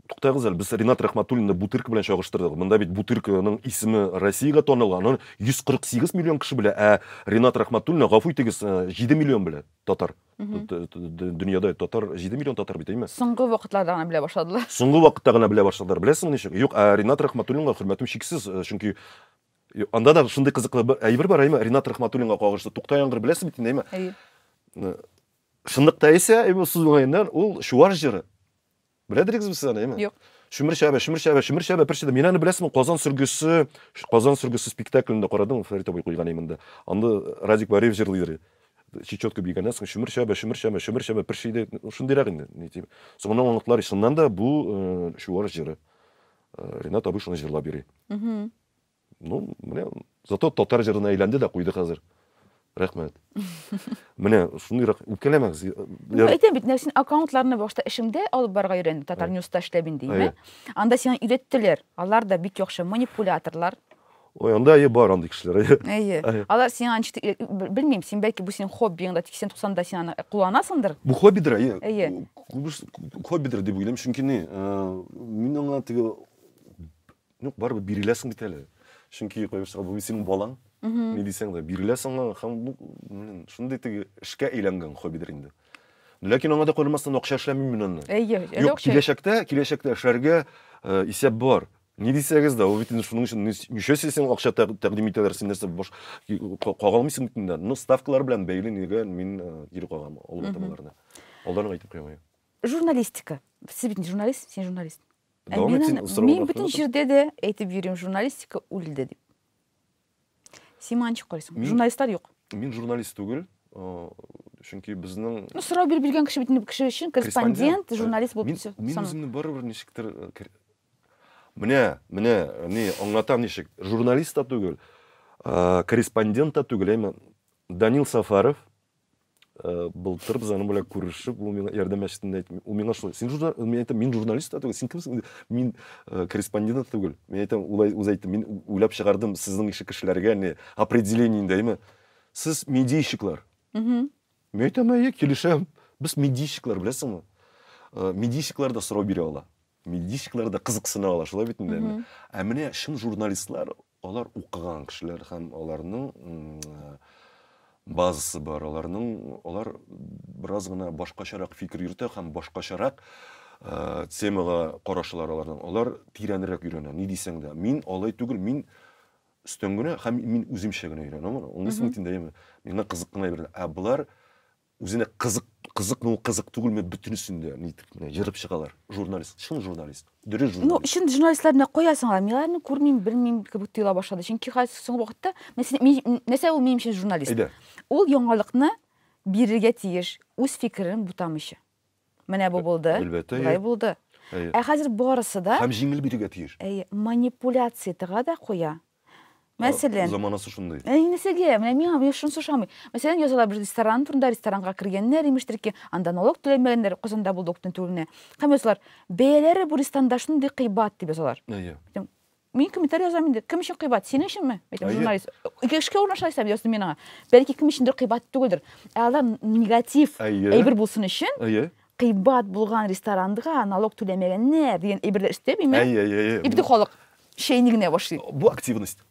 Туктагыз әле, без Ринат Рәхмәтуллинны Бутырка белән чагыштырдык. Монда бит Бутырканың исеме Россиягә танылган. 148 миллион кеше белә, Ринат Рәхмәтуллинны гафу итегез 7 миллион белә татар. Дөньяда татар 7 миллион татар бит, әйме? Соңгы вакытларда гына белә башладылар. Соңгы вакытта гына белә башладылар. Беләсең ничек? Юк, Ринат Рәхмәтуллинга хөрмәтем чиксез, чөнки анда да шундый кызыклы бер әйбер бар, әйме, Ринат Рәхмәтуллинга кагышлы Тукта яңгыр беләсез бит, әйме? Әйе. Шундыкта исә, әйме, сүз уңаеннан ул шуар җыры. Беләдегезме сез аны, әйме? Юк. Шүмер шәбә, першеде. Мин аны беләсезме, Казан сөргесе спектаклендә карадым, Фәрит абый куйган именно. Анда Радик Вариев җырлыйдыр. Чечетка бигәннән соң шүмер шәбә, першеде, шундыйрак инде, ни дим. Соңыннан аныклар ишеннән да бу шуар җыры. Ринат абый шуны җырлап йөри. Ну, менә зато татар җырына әйләнде дә куйды хәзер. Рәхмәт. Менә шундыйрак үпкәләмәгез. Әйтәм бит, син аккаунтларны башта эшеңдә алып барга өйрәндең, Татар Ньюста эшләп индеме? Анда сиңа өйрәттеләр. Алар да бик яхшы манипуляторлар. Ой, анда бар андый кешеләр. Әйе. Алар сиңа белмим, син бәлки бу синең хоббиң да 80-90да син аны кулланасыңдыр. Бу хоббидер, әйе. Әйе. Хоббидер дип уйлыйм, чөнки мин аңа теге барыбер биреләсең бит әле. Чөнки кайберсә бу синең балаң. Ни дисәң дә биреләсең, һәм шундый теге эшкә әйләнгән хоббидер инде. Ләкин аңа да калмастан акча эшләмим мин аны. Әйе. Юк, киләчәктә эшләргә исәп бар. Ни дисәгез дә, ул бит шуның өчен ничә син акча тәкъдим итәләр, син нәрсә баш кагалмыйсың бит инде. Ну, ставкалар белән бәйле нигә мин кире кагам алып атамаларны. Алдан әйтеп куям. Журналистика. Сез бит журналист, син журналист. Мин бүтән җирдә дә әйтеп йөрим, журналистика үлде дип. Син манчы кайсың? Журналистлар юк. Мин журналист түгел. Чөнки безнең сорау биргән кеше бит кеше өчен корреспондент, журналист булып саналам. Мин үземне барыбер ничектер Менә, ни аңлатам ничек. Журналист та түгел, корреспондент та түгел, әйме. Данил Сафаров былтыр без аның белән күрешеп, ул миңа ярдәм мәчетендә әйтте. Ул миңа шулай: "Син мин журналист та түгел, син кемсең?" Мин корреспондент та түгел. Мин әйтәм, үз әйтте, мин уйлап чыгардым сезнең ише кешеләргә не определение инде, әйме. Сез медийщиклар. Мин әйтәм, әйе, килешәм. Без медийщиклар, беләсеңме? медийщиклар да сұрау бере ала. Медийщиклар да қызықсына ала, шулай бит инде. Ә менә шын журналистлар, алар укыган кешеләр һәм аларның базасы бар, алар бераз гына башкачарак фикер йөртә һәм башкачарак темага карашлар аларның. Алар тирәнрәк өйрәнә. Ни дисәң дә, мин алай түгел, мин өстен генә һәм мин үземчә генә өйрәнәм. Оның өчен дәйме, миңа кызык гына бирә. Ә булар үзенә кызык түгелме бүтүнүсүндө менә жырып чыгалар. Журналист, шын журналист. Дөрес журналист. Ну, шын журналистларны коясыңар. Мен аларны күрмим, билмим, кебек тыйла башлады. Чөнки хәзер соңгы вакытта нәрсә ул минемчә журналист. Ул яңалыкны бирергә тиеш, үз фикерен бутамыйча. Менә бу булды. Булай булды. Ә хәзер барысы да һәм җиңел бирергә тиеш. Манипуляция тыга да куя. Мәсәлән, заманасы шундый. Нәсәгә, менә миңа шуны сушамый. Мәсәлән, язалар бер ресторан турында, ресторанга кергәннәр имештер ки, анда налог түләмәгәннәр, Казанда булды октан түгелне. Һәм язалар, бәяләре бу ресторанда шундый кыйбат дип язалар. Мин комментарий язам инде. Кем өчен кыйбат? Синең өченме? Әйтәм, журналист. Кешкә урнашлайсам, язды миңа. Бәлки кем өчендер кыйбат түгелдер. Алар негатив әйбер булсын өчен, кыйбат булган ресторанга налог түләмәгәннәр дигән әйберләр эстәп, ибди халык шейнигенә башлый. Бу активность.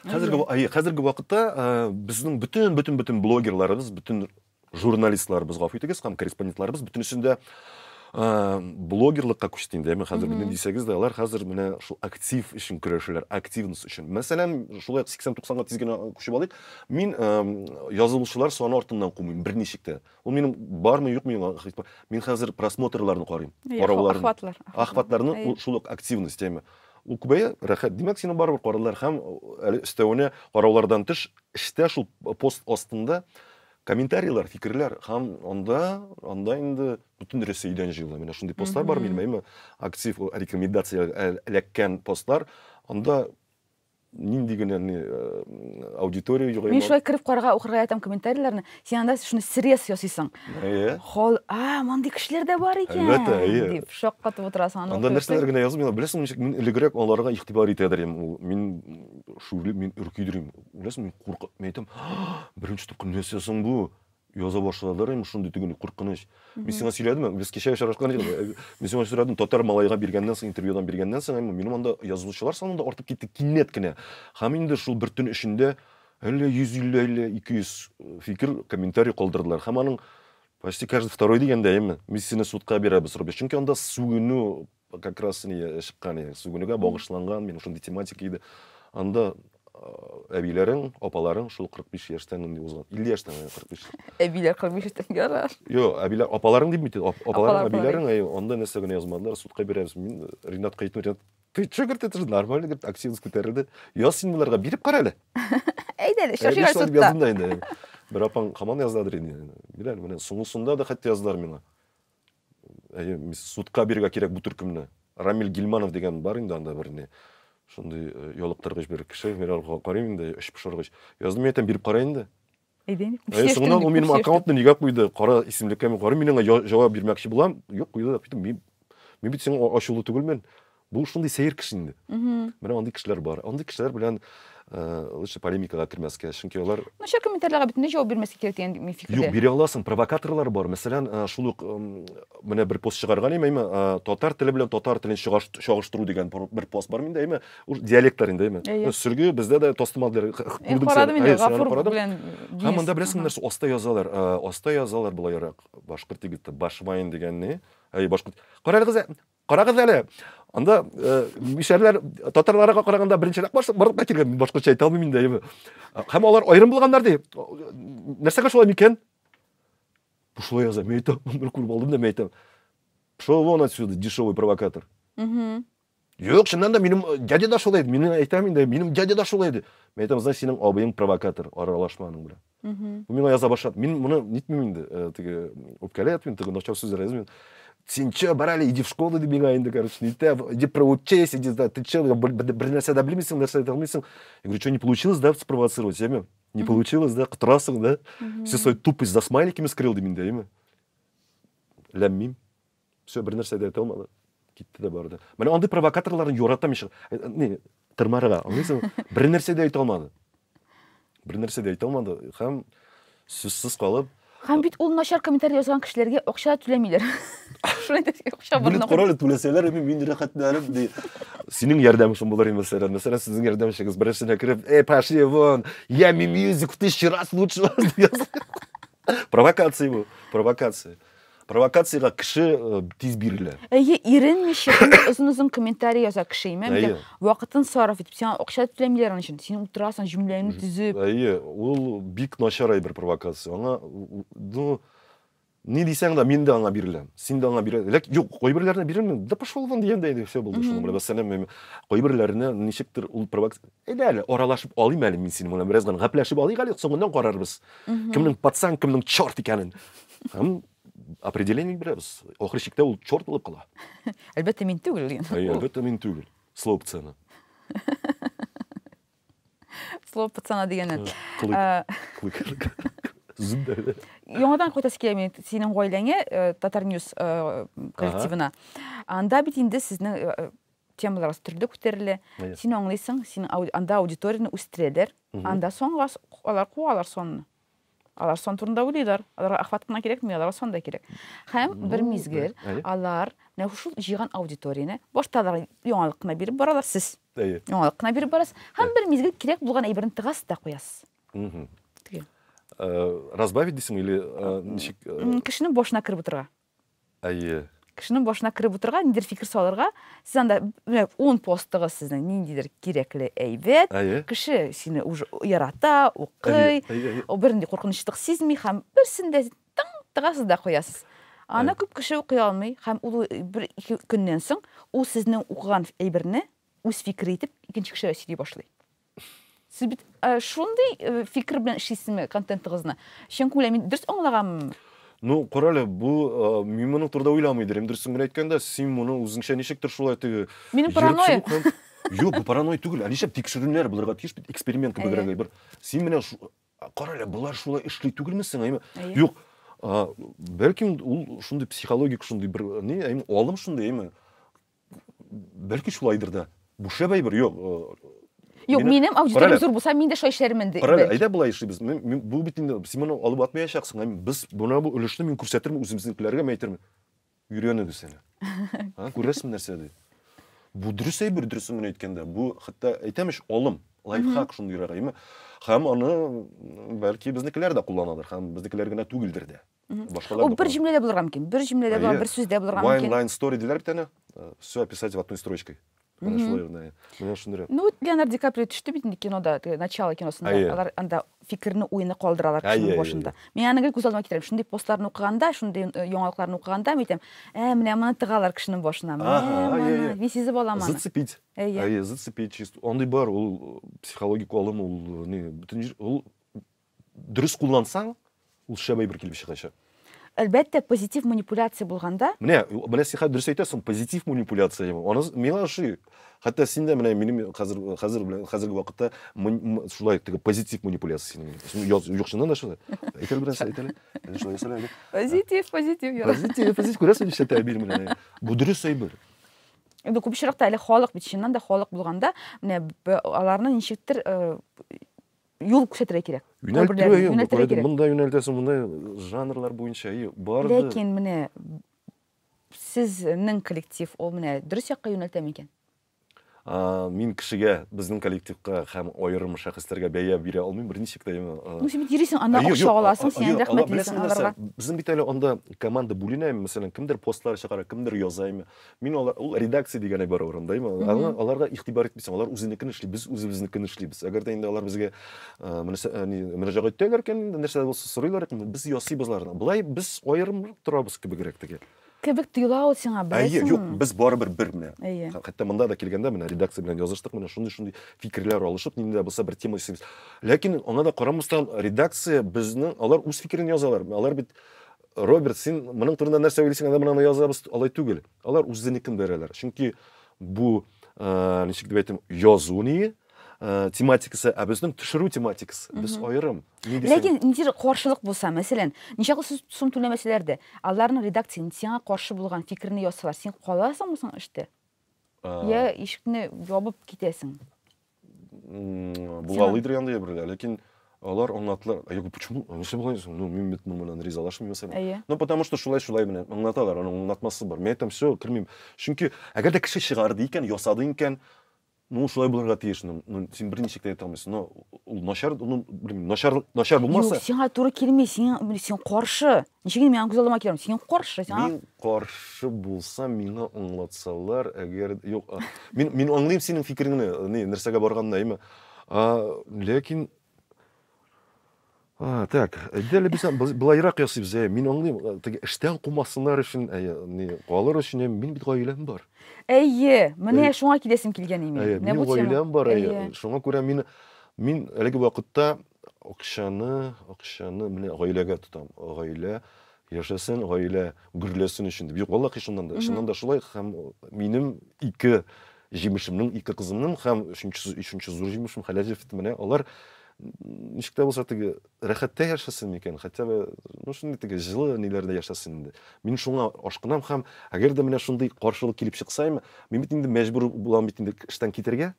Хәзерге вакытта безнең бүтән блогерларыбыз, бүтән журналистларыбыз, гафу итегез, һәм корреспондентларыбыз бүтәнесендә блогерлыкка күчте инде. Хәзер менә дисәгез дә, алар хәзер менә шул актив өчен көрәшәләр, активность өчен. Мәсәлән, шулай 80-90га тиз генә күчеп алыйк. Мин язылышулар саны артыннан кумыйм берничектә. Ул минем бармы, юкмы, мин хәзер просмотрларны карыйм. Охватларны шул активность теме. Ул күбәя рәхәт. Димәк, сине барыбер каралар һәм өстәвенә караулардан тыш эштә шул пост астында комментарийлар, фикерләр һәм анда инде бүтән Россиядән җыела. Менә шундый постлар бар, билмәйме, актив рекомендация эләккән постлар, анда нинди генә аудитория югы. Мин шулай кирип карарга, укырга ятам комментарийларны. Син анда шуны серьез ясыйсың. Хол, мондый кешеләр дә бар икән. Дип шаккатып утырасың. Анда нәрсәләр генә язып, беләсең, мин элегрәк аларга игътибар итәдерим. Мин үркидерим. Беләсең, мин куркып, мен әйтәм, беренче тапкыр нәрсәсең бу? Яза башладылар, шундый түгел куркыныч. Мин сиңа сөйләдем, без кичә очрашкан идек. Мин сиңа сөйләдем, татар малайга биргәннән соң, интервьюдан биргәннән соң, минем анда язучылар санында артып китте кинәт кенә. Һәм инде шул бер төн эчендә әллә 150-200 фикер, комментарий калдырдылар. Һәм аның почти каждый второй дигәндә, мин сине судка бирәбез, чөнки анда сүгенү как раз чыккан, сүгенүгә багышланган, мин шундый тематика иде. Анда әбиләрең, апаларың шул 45 яшьтән инде узган. 50 яшьтән 45. Әбиләр 45 яшьтән ярар. Юк, әбиләр, апаларың дип бит, апаларың, әбиләрең, анда нәрсә генә язмадылар, судка бирәбез. Мин Ринатка әйтәм, ты что, говорит, это же нормально, говорит, активность күтәрелде. Яз син буларга биреп кара әле. Әйдәле, шашыга судта. Бер апаң каман яздадыр инде. Биләр, менә соңгысында да хәтта яздар миңа. Судка бирергә кирәк бу төркемне. Рамил Гилманов дигән бар инде анда берне. Шундый ялыктыргыч бер кеше, мен алга карыйм инде, эш пошыргыч. Яздым, әйтәм, биреп кара инде. Әйдән. Соңыннан ул минем аккаунтны нигә куйды? Кара исемлеккә мен карыйм, мин аңа җавап бирмәкче булам. Юк, куйды дип, мин бит сиңа ачулы түгелмен. Бу шундый сәер кеше инде. Менә андый кешеләр бар. Андый кешеләр белән лучше полемикага кирмәскә, чөнки алар Шул комментарийларга бөтенләй җавап бирмәскә кирәк дигән мин фикердә. Юк, бире аласың, провокаторлар бар. Мәсәлән, шул ук менә бер пост чыгарган имеме, татар теле белән татар телен чагыштыру дигән бер пост бар миндә, име, ул диалектлар инде, име. Сөргү бездә дә тостымалдар курдым сен. Гафур белән. Һәм монда беләсең нәрсә аста язалар булайрак. Башкорт егете башмайын дигәнне, башкорт. Карагыз әле. Анда мишәрләр татарларга караганда беренчелек барып килгән, башкача әйтә алмыйм инде, име. Һәм алар аерым булганнар ди. Нәрсәгә шулай микән? Бу шулай яза, мен әйтәм, бер күреп алдым да, мен әйтәм. Пошел вон отсюда, дешевый провокатор. Юк, чыннан да минем дядя да шулай иде. Мен әйтәм инде, минем дядя да шулай иде. Мен әйтәм, знаешь, синең абыең провокатор, аралашманың белән. Бу миңа яза башлады. Мин моны нитмим инде, теге үпкәләп, мин теге начал сүзләр язмыйм. Син чё, барали, иди в школу, ди миңа инде, короче, иди проучись, иди, ты чё, бер нәрсә дә белмисең, нәрсә дә белмисең. Я говорю, что, не получилось, да, спровоцировать, яме? Не получилось, да, кытырасың, да? Все свой тупость за смайликами скрыл ди миндә, яме? Ләммим. Все, бер нәрсә дә әйтә алмады. Китте дә барды. Менә андый провокаторларны яратам ишек. Не, тырмарга, аңлыйсың? Бер нәрсә дә әйтә алмады. Бер нәрсә дә әйтә алмады. Һәм сүзсез калып. Һәм бит ул начар комментарий язган кешеләргә акча түләмиләр. Шуны да Бүлет шабырны. коралы түләсәләр, мин рәхәтләнеп ди. Синең ярдәмешең булыр мәсәлән. Мәсәлән, сезнең ярдәмишегез берсенә кирип, пошли вон, я мимьюзик в 1000 раз лучше вас дигән. Провокация бу, провокация. Провокацияга кеше тиз бирелә. Иренмеші, ұзын-ұзын комментарий яза кіші емен, вақытын сарыф етіп, сен оқша түлемелерін үшін, сен отырасың, жүмләйін түзіп. Ол бик нашарай бір провокация. Аңа, не дейсең да, мен де аңа бирелем. Сен де аңа бирелем. Жоқ, қойбірлеріне бирелем, да пошел вон дегенде, все болды. Қойбірлеріне нешектір ол провокация. Әлі, оралашып алайым әлі мен сені, мұна біраз ғана ғапләшіп алайық әлі, соңынан қарарбыз. Кімнің патсан, кімнің чорт екенін. Определение беребез. Ахыр чиктә ул чорт булып кала. Әлбәттә мин түгел. Әлбәттә мин түгел. Слово пацана. Слово пацана дигәннән. Клык. Зүндә. Яңадан кайтасы килә мен синең гаиләңә Татар News коллективына. Анда бит инде сезнең темалар төрле күтәрелә. Син аңлыйсың, син анда аудиторияны үстерәләр. Анда соңга алар куалар сонны. Алар сон турында уйлыйлар. Алар ахват кына кирәкми, алар сон да кирәк. Һәм бер мизгел алар шул җыйган аудиторияны башталар яңалык кына биреп баралар сез. Яңалык кына биреп барасыз. Һәм бер мизгел кирәк булган әйберне тыгасыз да куясыз. Разбавить дисең или ничек? Кешенең башына кирип утырга. Кешенең башына кирип утырга, нидер фикер салырга, сез анда 10 постыгыз сезнең ниндидер кирәкле әйбәт. Кеше сине уже ярата, укый, бернинди куркынычлык сизми һәм берсендә тыгасыз да куясыз. Аны күп кеше укый алмый һәм ул бер ике көннән соң ул сезнең укыган әйберне үз фикер итеп икенче кешегә сөйли башлый. Сез бит шундый фикер белән эшлисезме контентыгызны? Чөнки ул мин дөрес аңлаганмы? Ну, короле, бу мин моны турда уйламыйдыр. Дөресен генә әйткәндә, син моны үзеңчә ничектер шулай теге. Минем паранойя. Юк, бу паранойя түгел. Ничек тикшерүләр булырга тиеш бит, эксперимент кебегрәк бер. Син менә короле, булар шулай эшли түгелмесең, юк. Бәлки ул шундый психологик шундый бер, не, алым шундый, бәлки шулайдыр да. Бу шәбәй бер, юк. Юк, минем аудиториям зур булса, мин дә шулай эшләрмен ди. Короле, әйдә булай эшлибез. Бу бит инде син моны алып атмаячаксың. Без буны бу өлешне мин күрсәтермен үзебезнекеләргә әйтермен. Йөргәнегез сәне. Күрәсең нәрсә ди. Бу дөрес әйбер, дөресен генә әйткәндә, бу хәтта әйтәмеш алым, лайфхак шундый рәгыйме. Һәм аны бәлки безнекеләр дә кулланалар, һәм безнекеләр генә түгелдер дә. Башкалар. Ул бер җөмләдә булырга мөмкин. Бер җөмләдә булыр, бер сүздә булырга мөмкин. One line story диләр бит әнә. Все описать в одной строчкой. Ну, Леонардо Ди Каприо төште бит инде кинода, начало киносында. Алар анда фикерне уйны калдыралар кешенең башында. Мин аны күз алдыма китерәм. Шундый постларны укыганда, шундый яңалыкларны укыганда, әйтәм, менә моны тыгалар кешенең башына. Мин сизеп алам аны. Зацепить. Зацепить чисто. Ондай бар, ул психологик алым, ул не, бүтән ул дөрес куллансаң, ул шәбәй бер килеп чыгачак. Әлбәттә, позитив манипуляция булганда. Менә син дөрес әйтәсең, позитив манипуляция. Аны миңа ошый. Хәтта син дә менә минем хәзерге вакытта шулай теге позитив манипуляция синең. Юкшыннан да шулай. Әйтер белән әйтәләр. Шулай әйтәләр. Позитив. Позитив. Күрәсең нишлә тәбир менә. Бу дөрес әйбер. Инде күп очракта әле халык бит чыннан да халык булганда, менә аларны ничектер юл күрсәтергә кирәк. Юнәлтергә кирәк. Монда юнәлтәсең, монда жанрлар буенча барды. Ләкин менә сезнең коллектив ул менә дөрес якка юнәлтәме икән? Мин кешегә, безнең коллективка һәм аерым шәхесләргә бәя бирә алмыйм, берничек тә. Ну, син бит йөрисең, анда акча аласың, син рәхмәт дисең аларга. Безнең бит әле анда команда бүленә, мәсәлән, кемдер постлар чыгара, кемдер язайм. Мин ул редакция дигән бар урындаймы. Аларга игътибар итмисең, алар үзенекен эшли, без үзебезнекен эшлибез. Әгәр дә инде алар безгә мөрәҗәгать итәләр икән, нәрсә булса сорыйлар, без ясыйбыз аларны. Булай без аерым торабыз кебегрәк теге. Кебек тоела ул сиңа беләсең. Юк, без барыбер бер менә. Хәтта монда да килгәндә менә редакция белән языштык, менә шундый фикерләр алышып, нинди булса бер тема исебез. Ләкин аңа да карамастан редакция безнең алар үз фикерен язалар. Алар бит Роберт, син моның турында нәрсә уйлыйсың, анда моны язабыз, алай түгел. Алар үзенекен бирәләр. Чөнки бу ничек дип әйтим, язуны тематикасы, безнең төшерү тематикасы. Без аерым. Ләкин нидер каршылык булса, мәсәлән, ничә сум түләмәсәләр дә, аларның редакцияны сиңа каршы булган фикерне язсалар, син каласыңмы соң эштә? Я ишекне ябып китәсең. Була лидер янда бер, ләкин Алар аңлаталар. Я говорю, почему? Нишә булган соң? Ну, мин бит моннан ризалашмыйм mesela. Әйе. Ну, потому что шулай менә аңлаталар, аның аңлатмасы бар. Мен әйтәм, все, кирмим. Чөнки әгәр дә кеше чыгарды икән, ясады икән, ну, шулай булырга тиеш. Ну, син берничек тә әйтә алмыйсың. Ну, ул начар, ну, белмим, начар булмаса. Юк, сиңа туры килмей, син каршы. Ничек мен күз алдыма киләм? Син каршы, сиңа. Мин каршы булсам, миңа аңлатсалар, әгәр юк, мин аңлыйм синең фикереңне, нәрсәгә барганны, әйме. Ләкин так, әле без былайрак ясыйбыз, мин аңлыйм, теге эштән кумасыннар өчен, калыр өчен мин бит гаиләм бар. Әйе, менә шуңа киләсем килгән имен. Мин гаиләм бар, шуңа күрә мин әлеге вакытта акчаны менә гаиләгә тотам. Гаилә яшәсен, гаилә гөрләсен өчен дип. Юк, валлаһи шуннан да шулай, һәм минем ике җимешемнең, ике кызымның һәм өченче зур җимешем Хәләҗев менә алар ничек тә булса теге рәхәттә яшәсен микән, хәтта ну шундый теге җылы ниләрдә яшәсен инде. Мин шуңа ашкынам һәм әгәр дә менә шундый каршылык килеп чыкса, мин бит инде мәҗбүр булам бит инде эштән китәргә.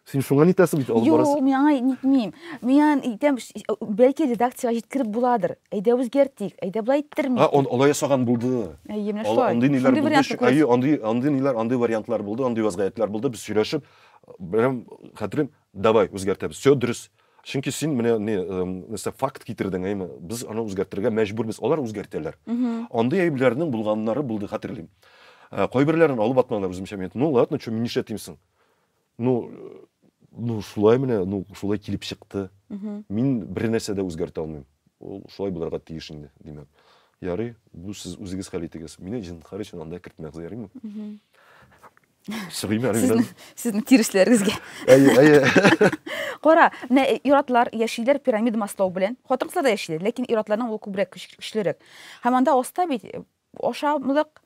Син шуңа нитәсең бит алып барасың. Юк, мен аңа нитмим. Мен әйтәм, бәлки редакциягә җиткереп буладыр. Әйдә үзгәртик, әйдә булай иттермик. Алай ясаган булды. Әйе, менә шулай. Андый ниләр булды. Андый ниләр, андый вариантлар булды, андый вазгыятьләр булды. Без сөйләшеп, беләм, хәтерем, давай үзгәртәбез. Все дөрес. Чөнки син менә нәрсә факт китердең, әйме. Без аны үзгәртергә мәҗбүрбез. Алар үзгәртәләр. Андый әйбләрнең булганнары булды, хәтерлим. Кайберләрен алып атмалар үземчә мен. Ну ладно, что мин нишләтимсең? Ну шулай менә, ну шулай килеп чыкты. Мин бер нәрсә дә үзгәртә алмыйм. Ул шулай булырга тиеш инде, димәк. Ярый, бу сез үзегез хәл итегез. Мине җинхар өчен анда кертмәк ярыймы? Сыгыйм ярый. Sizin тирешләрегезгә. Әйе. Кара, менә иратлар яшиләр пирамида маслау белән. Хатын-кызлар да яшиләр, ләкин иратларның ул күбрәк көчлерәк. Һәм анда оста бит ашамлык,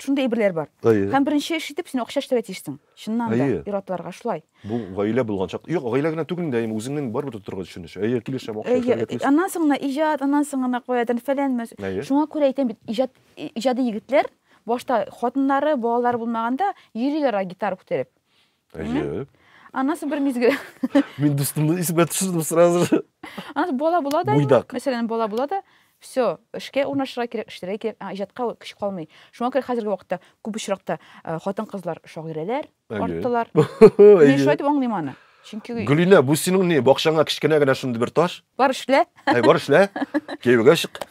шундай әйберләр бар. Һәм беренче эш итеп син акча эшләргә тиешсең. Чыннан да иратларга шулай. Бу гаилә булган чак. Юк, гаилә генә түгел инде, үзеңнең бар бит торган төшенеш. Әйе, килешәм акча эшләргә тиеш. Аннан соң иҗат, аннан соң куядан фәлән. Шуңа күрә әйтәм бит, иҗади егетләр башта хатыннары, балалары булмаганда йөриләр гитара күтәреп. Әйе. Аннан соң бер мизгел. Мин дустымны исемә төшердем сразу. Аннан бала була да, Буйдак. мәсәлән, бала була да, все, эшкә урнаштырырга кирәк, эшләргә кирәк, иҗатка көч калмый. Шуңа күрә хәзерге вакытта күп очракта хатын-кызлар шагыйрәләр арттылар. Мин шулай дип аңлыйм аны. Чөнки Гөлинә, бу синең ни, бакчаңа кичкенә генә шундый бер таш? бар эшлә. Бар эшлә. Кәйбегә чык.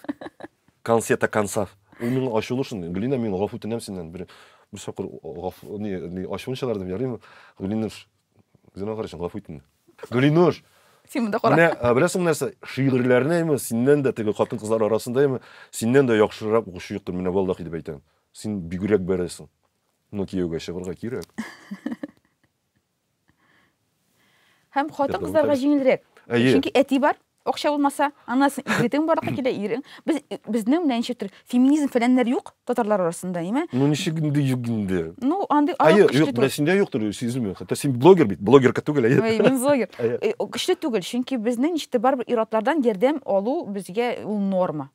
Консета консав. Уның ачылу шундый. Гөлинә, мин гафу үтенәм синнән. Бер сакыр гафу, ни ачылышалар дип ярыймы? Гөлинә, үзенә карашың гафу үтен. Гөлинә, Син монда кара. менә беләсең нәрсә, шигырьләрне әйме, синнән дә теге хатын-кызлар арасында әйме, синнән дә яхшырак укучы юктыр, менә валлаһи дип әйтәм. Син бигрәк бәрәсең. Ну кияүгә чыгарга кирәк. Һәм хатын-кызларга җиңелрәк. Чөнки әти бар, акча булмаса, аннан соң егетең барлыкка килә, ирең. Безнең белән ничектер феминизм фәләннәр юк татарлар арасында, әйме? Ну ничек инде юк инде. Ну, андый Әйе, юк, менә синдә юктыр, сизелми. Хәтта син блогер бит, блогерка түгел, әйе. Мин блогер. Көчле түгел, чөнки безнең ничектер бар иратлардан ярдәм алу безгә ул норма.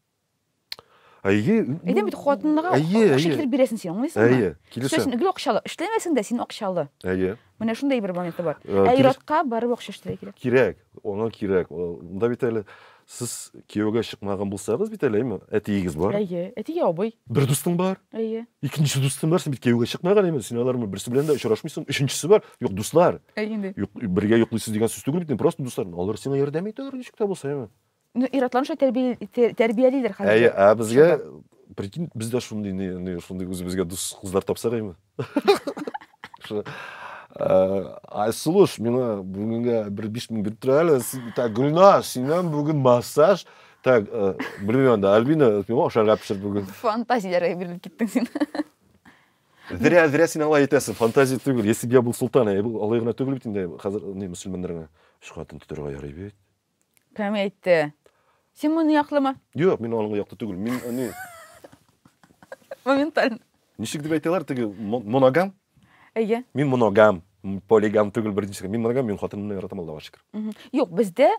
Әйе. Әйдәм бит хатынлыга акча китереп бирәсең син, аңлыйсыңмы? Әйе, килешәм. Син гел акчалы, эшләмәсәң дә син акчалы. Әйе. Менә шундай бер моменты бар. Килеш- Иратка барып акча эшләргә кирәк. Кирәк, аңа кирәк. Монда бит әле сез кияүгә чыкмаган булсагыз бит әле, әйме, әтиегез бар. Әйе, әтигә абый. Бер дустың бар. Әйе. Икенче дустың бар, син бит кияүгә чыкмаган әйме. Син алар берсе белән дә очрашмыйсың. Өченчесе бар. Юк, дуслар. Әйе инде. Юк, бергә юклыйсыз дигән сүз түгел бит, просто дуслар. Алар сиңа ярдәм итәләр, ничек тә булса, әйме. Ну, иратларны шулай тәрбиялиләр хәзер. Әйе, безгә прикинь, бездә шундый шундый үзебезгә дус кызлар тапсак әйме. Слушай, миңа бүгенгә бер 5000 биреп тора әле. Так, Гөлнар, синнән бүген массаж. Так, белмәм дә, Альбина, миңа ашарга пешер бүген. Фантазияләргә бирелеп киттең син. Зря син алай әйтәсең, фантазия түгел. Если б я был султан, бу алай гына түгел бит инде. Хәзер мөселманнарга шухатын тутырга ярый бит. Кем әйтте? Син моны яклама? Юк, мин алга якты түгел. Мин Моментально. ничек дип әйтәләр, теге моногам? Әйе. Мин моногам, полигам түгел беренче. Мин моногам, мин хатынны яратам Аллаһка шөкер. Юк, бездә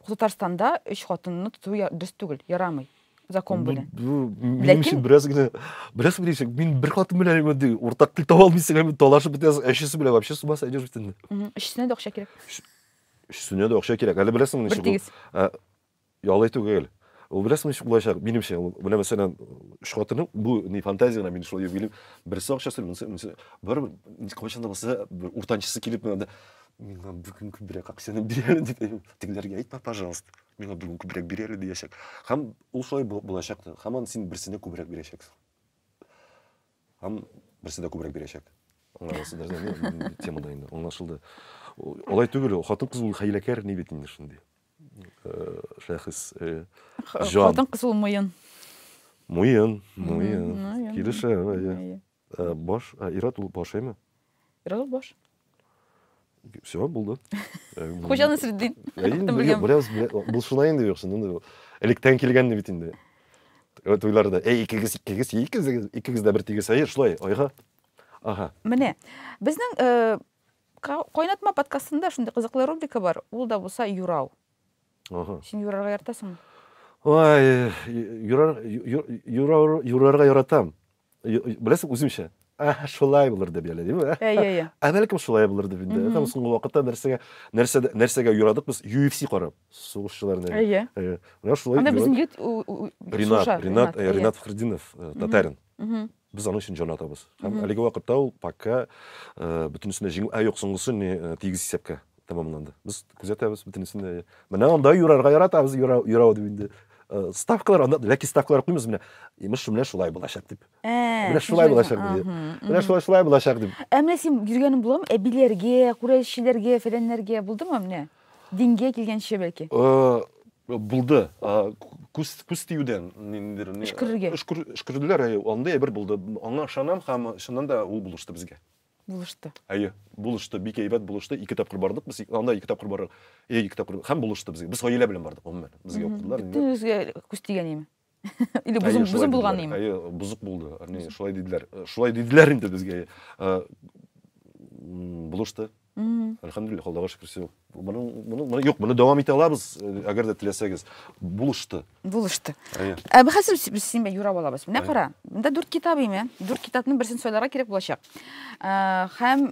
Татарстанда 3 хатынны тоту дөрес түгел, ярамый. Закон белән. Ләкин бераз беренче, мин бер хатын белән уртак тел таба алмыйсың, талашып бетәсең, әшесе белән вообще сумаса идешь бит инде. Эшсенә дә акча кирәк. Үстіне де ақша керек. Әлі білесің, Бір тегіс. ялай түгел. Ол білесің, былайша, меніңше, мына мәселен, үш қатының, бұл не фантазияна мен шулай ойлаймын. Бірісі ақша сөйлеймін, бір қойшанда болса, бір ортаншысы келіп, мені бүгінгі бірек ақшаны берелі дейді. Тегілерге айтма, пожалуйста. Мені бүгінгі бірек берелі дейшек. Хам ол шулай болашақты. Хаман сен бірсіне көбірек берешексің. Хам бірсіне көбірек берешек. Темада енді, оңашылды. Олай түгел, қатын қыз ол хайлакер не бетінде шынды. Шәхіс жан. Қатын қыз ол мойын. Мойын. Келіші. Баш. Ират ол баш еме? Ират ол баш. Все, болды. Қожа Насреддин. Бұл шынайын деп еқсін. Әліктен келген не бетінде. Тойларда, екігіз да бір тегіз айыр, шылай, ойға. Міне, біздің қойнатма подкастында шындай қызықлы рубрика бар, ол да болса юрау. Сен юрарға яратасың? Ой, юрарға яратам. Білесің, өзімше, шулай болыр деп елі, деймі? Әбәлкім шулай болыр деп енді. Там соңғы уақытта нәрсеге юрадық біз UFC қарап, соғысшыларына. Анда біздің ет Ринат Фахридинов, татарин. Біз оның үшін жон атабыз. Әлігі уақытта ол пакка бүтінісінде жеңіл айоқ соңғысы тегіз есепке тамамланды. Біз күзетеміз бүтінісінде. Міне онда юрарға яратамыз, юрау дейінді. Ставкалар, ләки ставкалар қоймыз, міне шулай болашақ деп. Міне шулай болашақ деп. Әміне сен жүргенің болам, әбилерге, күресшілерге, ференлерге болды ма міне? Динге келгенше белки? Болды. Күз тиюден. Үшкірділер, онда әбір болды. Оңа шанам, шанан да ол бұлышты бізге. Бұлышты? Бұлышты, беке ебет бұлышты, 2 тапқыр бардық, біз онда 2 тапқыр бардық, 2 тапқыр, һәм бұлышты бізге. Біз ойылы білім бардық, онымен. Бізге оқыдылар. Біттің өзге күз тиген емі? Или бұзым болған емі? Бұзық болды. Шулай дейділер енді бізге. Бұлышты. Альхамдулилля, Аллаға шүкір, все. Мұны давам ете алабыз, әгер де тілесегіз. Бұлышты. Хәзір біз сен бе юрап алабыз. Міне қара, мұнда 4 китап еме. 4 китаптың бірсін сөйларға керек болашақ. Хәм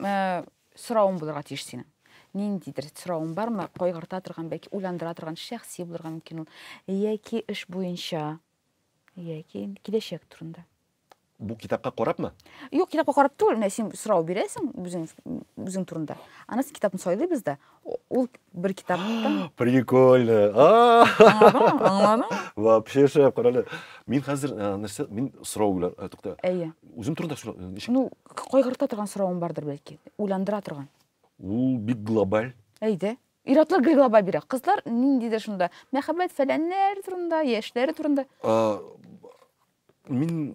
сұрауын бұларға тиіш сені. Нен дейдір, сұрауын бар ма? Қойғырта тұрған, бәкі ойландыра тұрған, шәқси бұларға мүмкін ол. Яки іш бойынша, яки келешек тұрында. Бұл китапқа қорап ма? Yok, kitapқа қорап түгіл. Сен сұрау бересің өзің тұрында. Анасы китапын сойлы бізді. Ол бір китапта. Прикольно. Аңладың? Вообще шап, қаралы. Мен қазір мен сұрау ойлар. Өзім тұрында сұрау. Қойғырта тұрған сұрауын бардыр бәлкі. Ойландыра тұрған. Ол бик глобаль. Әйді. Иратлар глобаль бері. Қызлар нендейді шында? Мәхаббет фәләнлер тұрында, ешлері тұрында. Мен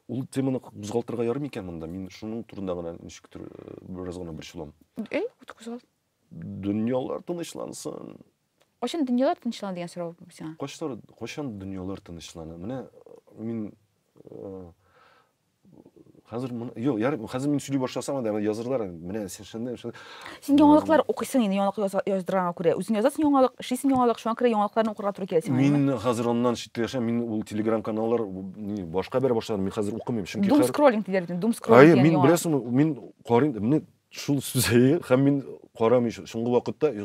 ол теманы қозғалтырға ярым екен мұнда. Мен шының тұрында ғана нешіктір біраз ғана бір шылам. Өті қозғалт? Дүниялар тынышлансын. Қошан дүниялар тынышланы деген сұрау сен? Қошан дүниялар тынышланы. Міне, мен қазір мен сөйлей башласам, язырлар, міне, сен шынды. Сен яңалықлар оқисың, енді яңалық яздырғанға көре. Өзің язасың яңалық, шейсің яңалық, шуан кіре яңалықтарын оқырға тұры келесің. Мен қазір оннан шеттелешем, мен ол телеграм-каналар башқа бәрі башладым, мен қазір оқымайым. Думскроллинг дейдерден, думскроллинг. Мен білесің, мен қарайын, міне шул сөзі, һәм мен қарамын, соңғы вақытта,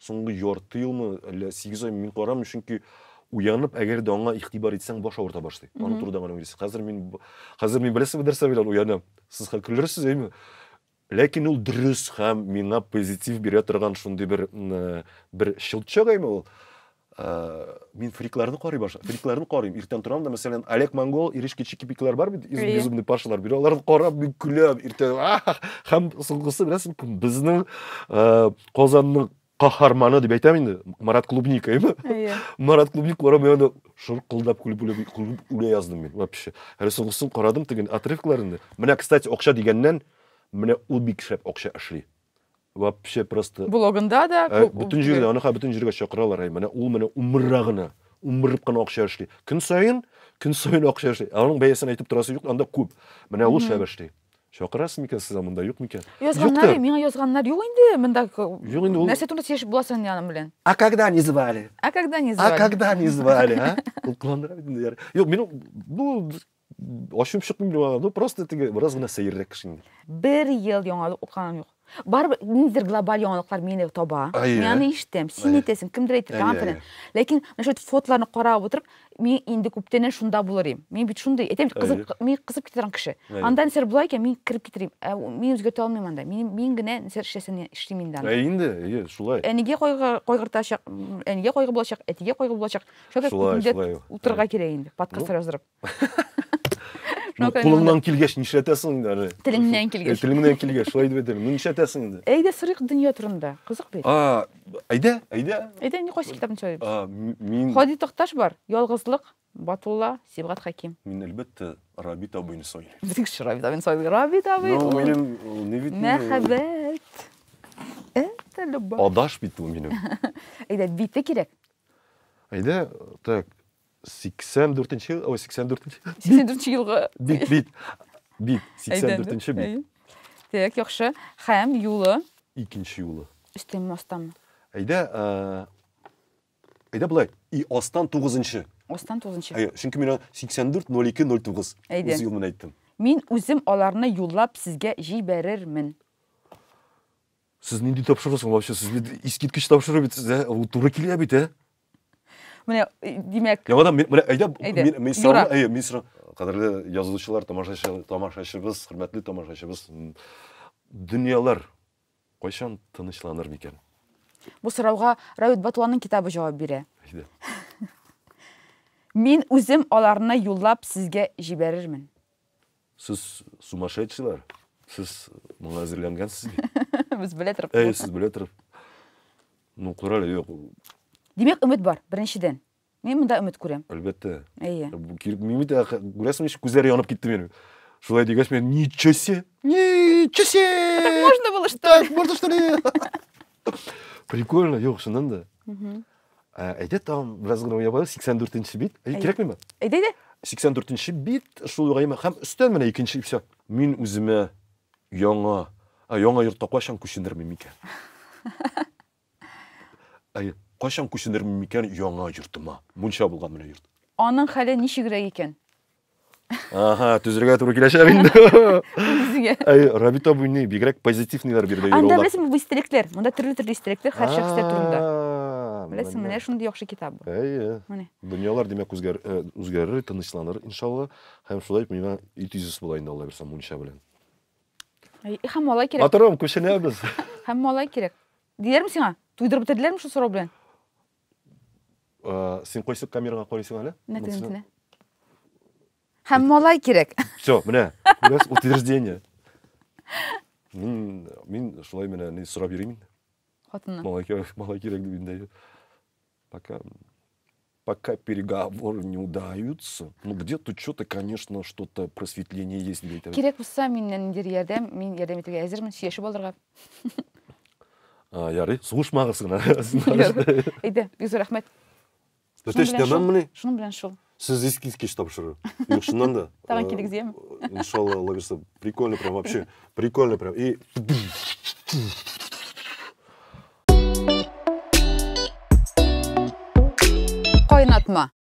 соңғы 4 елмі, 8 ай мен қарамын, çünkü уянып, әгер де оңа иқтибар етсең, баш ауырта башлай. Оны тұрдан ғана өйресің. Қазір мен білесің бі білен уянам. Сіз күлірсіз, әйме? Ләкин ол дұрыс һәм меңа позитив бере тұрған шынды бір шылтшық әйме ол. Мен фрикларын қарайым. Ертен тұрам да, мәселен, Олег Монгол, Иришки Чикипикалар бар бейді, безумный пашалар бері. Оларын қарап, мен күліп, ертен, һәм соңғысы білесің, біздің Қозанның қаһарманы деп айтамын енді, Марат Клубник, әйме? Марат Клубник қора мен шырқылдап күліп өле яздым мен, вообще. Әрі соңғысын қарадым деген отрывкаларында. Міне, кстати, оқша дегеннен, міне ол бик шәп оқша ашли. Вообще просто... Блогында да... Бүтін жерге шақыралар, міне, ол міне умыррағына, умырып қана оқша ашли. Күн сайын оқша ашли. Оның бәйесін айтып тұрасы жоқ, анда көп. Міне, ол шәп ашли. Шақырасың мекен сіз амында, жоқ мекен? Язғаннар, мен язғаннар жоқ енді, мында нәрсе тұрында сешіп боласың яным білен. А когда не звали? А когда не звали, а? Ол қыландыра бейдіңдер. Жоқ, мен ашым шықпым білем, просто біраз ғына сәйіррек кішінде. 1 ел яңалық оққаным жоқ. Барбыр ниндидир глобаль яңалыклар мени таба. Мен аны ишетем. Син әйтәсең, кимдер әйтер, аны. Ләкин мен шул фотоларны карап утырып, мен инде күптәннән шунда булыр идем. Мен бит шундай, әйтәм, мен кызып киткән кеше. Анда нәрсә булай икән, мен кирип китерим. Мен үзгәртә алмыйм анда. Мен генә нәрсә эшләсәм эшлим инде анда. Инде, шулай. Әнигә кайгыртачак, әнигә кайгы булачак, әтигә кайгы булачак. Шулай утырга кирәк инде, подкастлар яздырып. Кулыңнан килгәч нишләтәсең инде? Телеңнән килгәч. Телеңнән килгәч, шулай дип әйтәм. Нишләтәсең инде? Әйдә сырык дөнья турында. Кызык бит. Әйдә. Әйдә, ни кайсы китапны сөйләп. Мин Хади Токташ бар. Ялгызлык, Батулла, Сибгат Хаким. Мин әлбәттә Рабит абыйны сөйләйм. Бик Рабит абый сөйләй. Рабит абый. Ну, минем не бит. Мәхәббәт. Это любовь. Адаш бит ул минем. Әйдә, бите кирәк. Әйдә, так 84-нче, 84-нче. 84 елга. Бит. 84-нче бит. Так, яхшы. Һәм юлы. Икенче юлы. Өстән мастан. Әйдә булай. И астан 9-нчы. Остан 9-нчы. Чөнки мин 84-02-09. Әйдә. Үз юлымны әйттем. Мин үзем аларны юллап сезгә җибәрермен. Сез нинди тапшырасың вообще? Сез бит искиткеч тапшыру бит сезгә. Ул туры килә бит, Менә, димәк, Яңадан мен әйдә Юра. мин сорам. Кадерле язучылар, тамашачыбыз, хөрмәтле тамашачыбыз, дөньялар кайчан тынычланыр микән? бу сорауга Рабит Батулланың китабы җавап бирә. Әйдә. Мин үзем аларны юллап сезгә җибәрермен. Сез сумасшедшийлар. Сез моңа әзерләнгәнсез бит. Без белә торып. Сез белә торып. Ну, куралы юк. Димәк, өмет бар, беренчедән. Мин монда өмет күрәм. Әлбәттә. Әйе. Мин бит күрәсең, ничек күзләре янып китте минем. Шулай дигәч мен ничего себе. Так Можно было что? Так, можно что ли? Прикольно, юк, шуннан да. Әйдә там бераз гына уябалар, 84-нче бит. Кирәкме? Әйдә. 84-нче бит, шул угайма һәм өстән менә икенче все. Мин үземә яңа йортта кайчан күченермен микән? Кайчан күченермен микән яңа йортыма? Мунча булган менә йорт. Аның хәле ничегрәк икән? Түзергә туры киләчәк инде. Үзегә. Рабит абыйны бигрәк позитивныйлар бирде Анда беләсеңме, бу истәлекләр, монда төрле истәлекләр һәр шәхестә турында. Беләсең, менә шундый яхшы китап бу. Менә. Дөньялар димәк үзгәрер, тынычланыр иншалла. Һәм шулай миңа итүзис була инде Алла берсә мунча белән. Һәм малай кирәк. Батырым, күченәбез. Һәм малай кирәк. Диләрме сиңа? Туйдырып бетерделәрме шу сорау белән? Син кайсы камерага карыйсың әле? Нәтиҗәсендә. Һәм малай кирәк. Всё, менә. Күрәс, утверждение. Мин шулай менә ни сорап йөрим инде. Хатыннан. Малай кирәк дип инде. Пока переговоры не удаются, ну где-то что-то, конечно, что-то просветление есть. Кирәк булса, миннән индер ярдәм, мин ярдәм итәргә әзермен, сөйләшеп алырга. Ярый, сугышмагыз гына. Әйдә, бик зур рәхмәт. Шуның белән шул. Сез искиткеч тапшыру. Юк, шуннан да. Тагын килегезгәме? Иншалла, Алла берсе, прикольно прям вообще. Прикольно прям. И Кайнатма.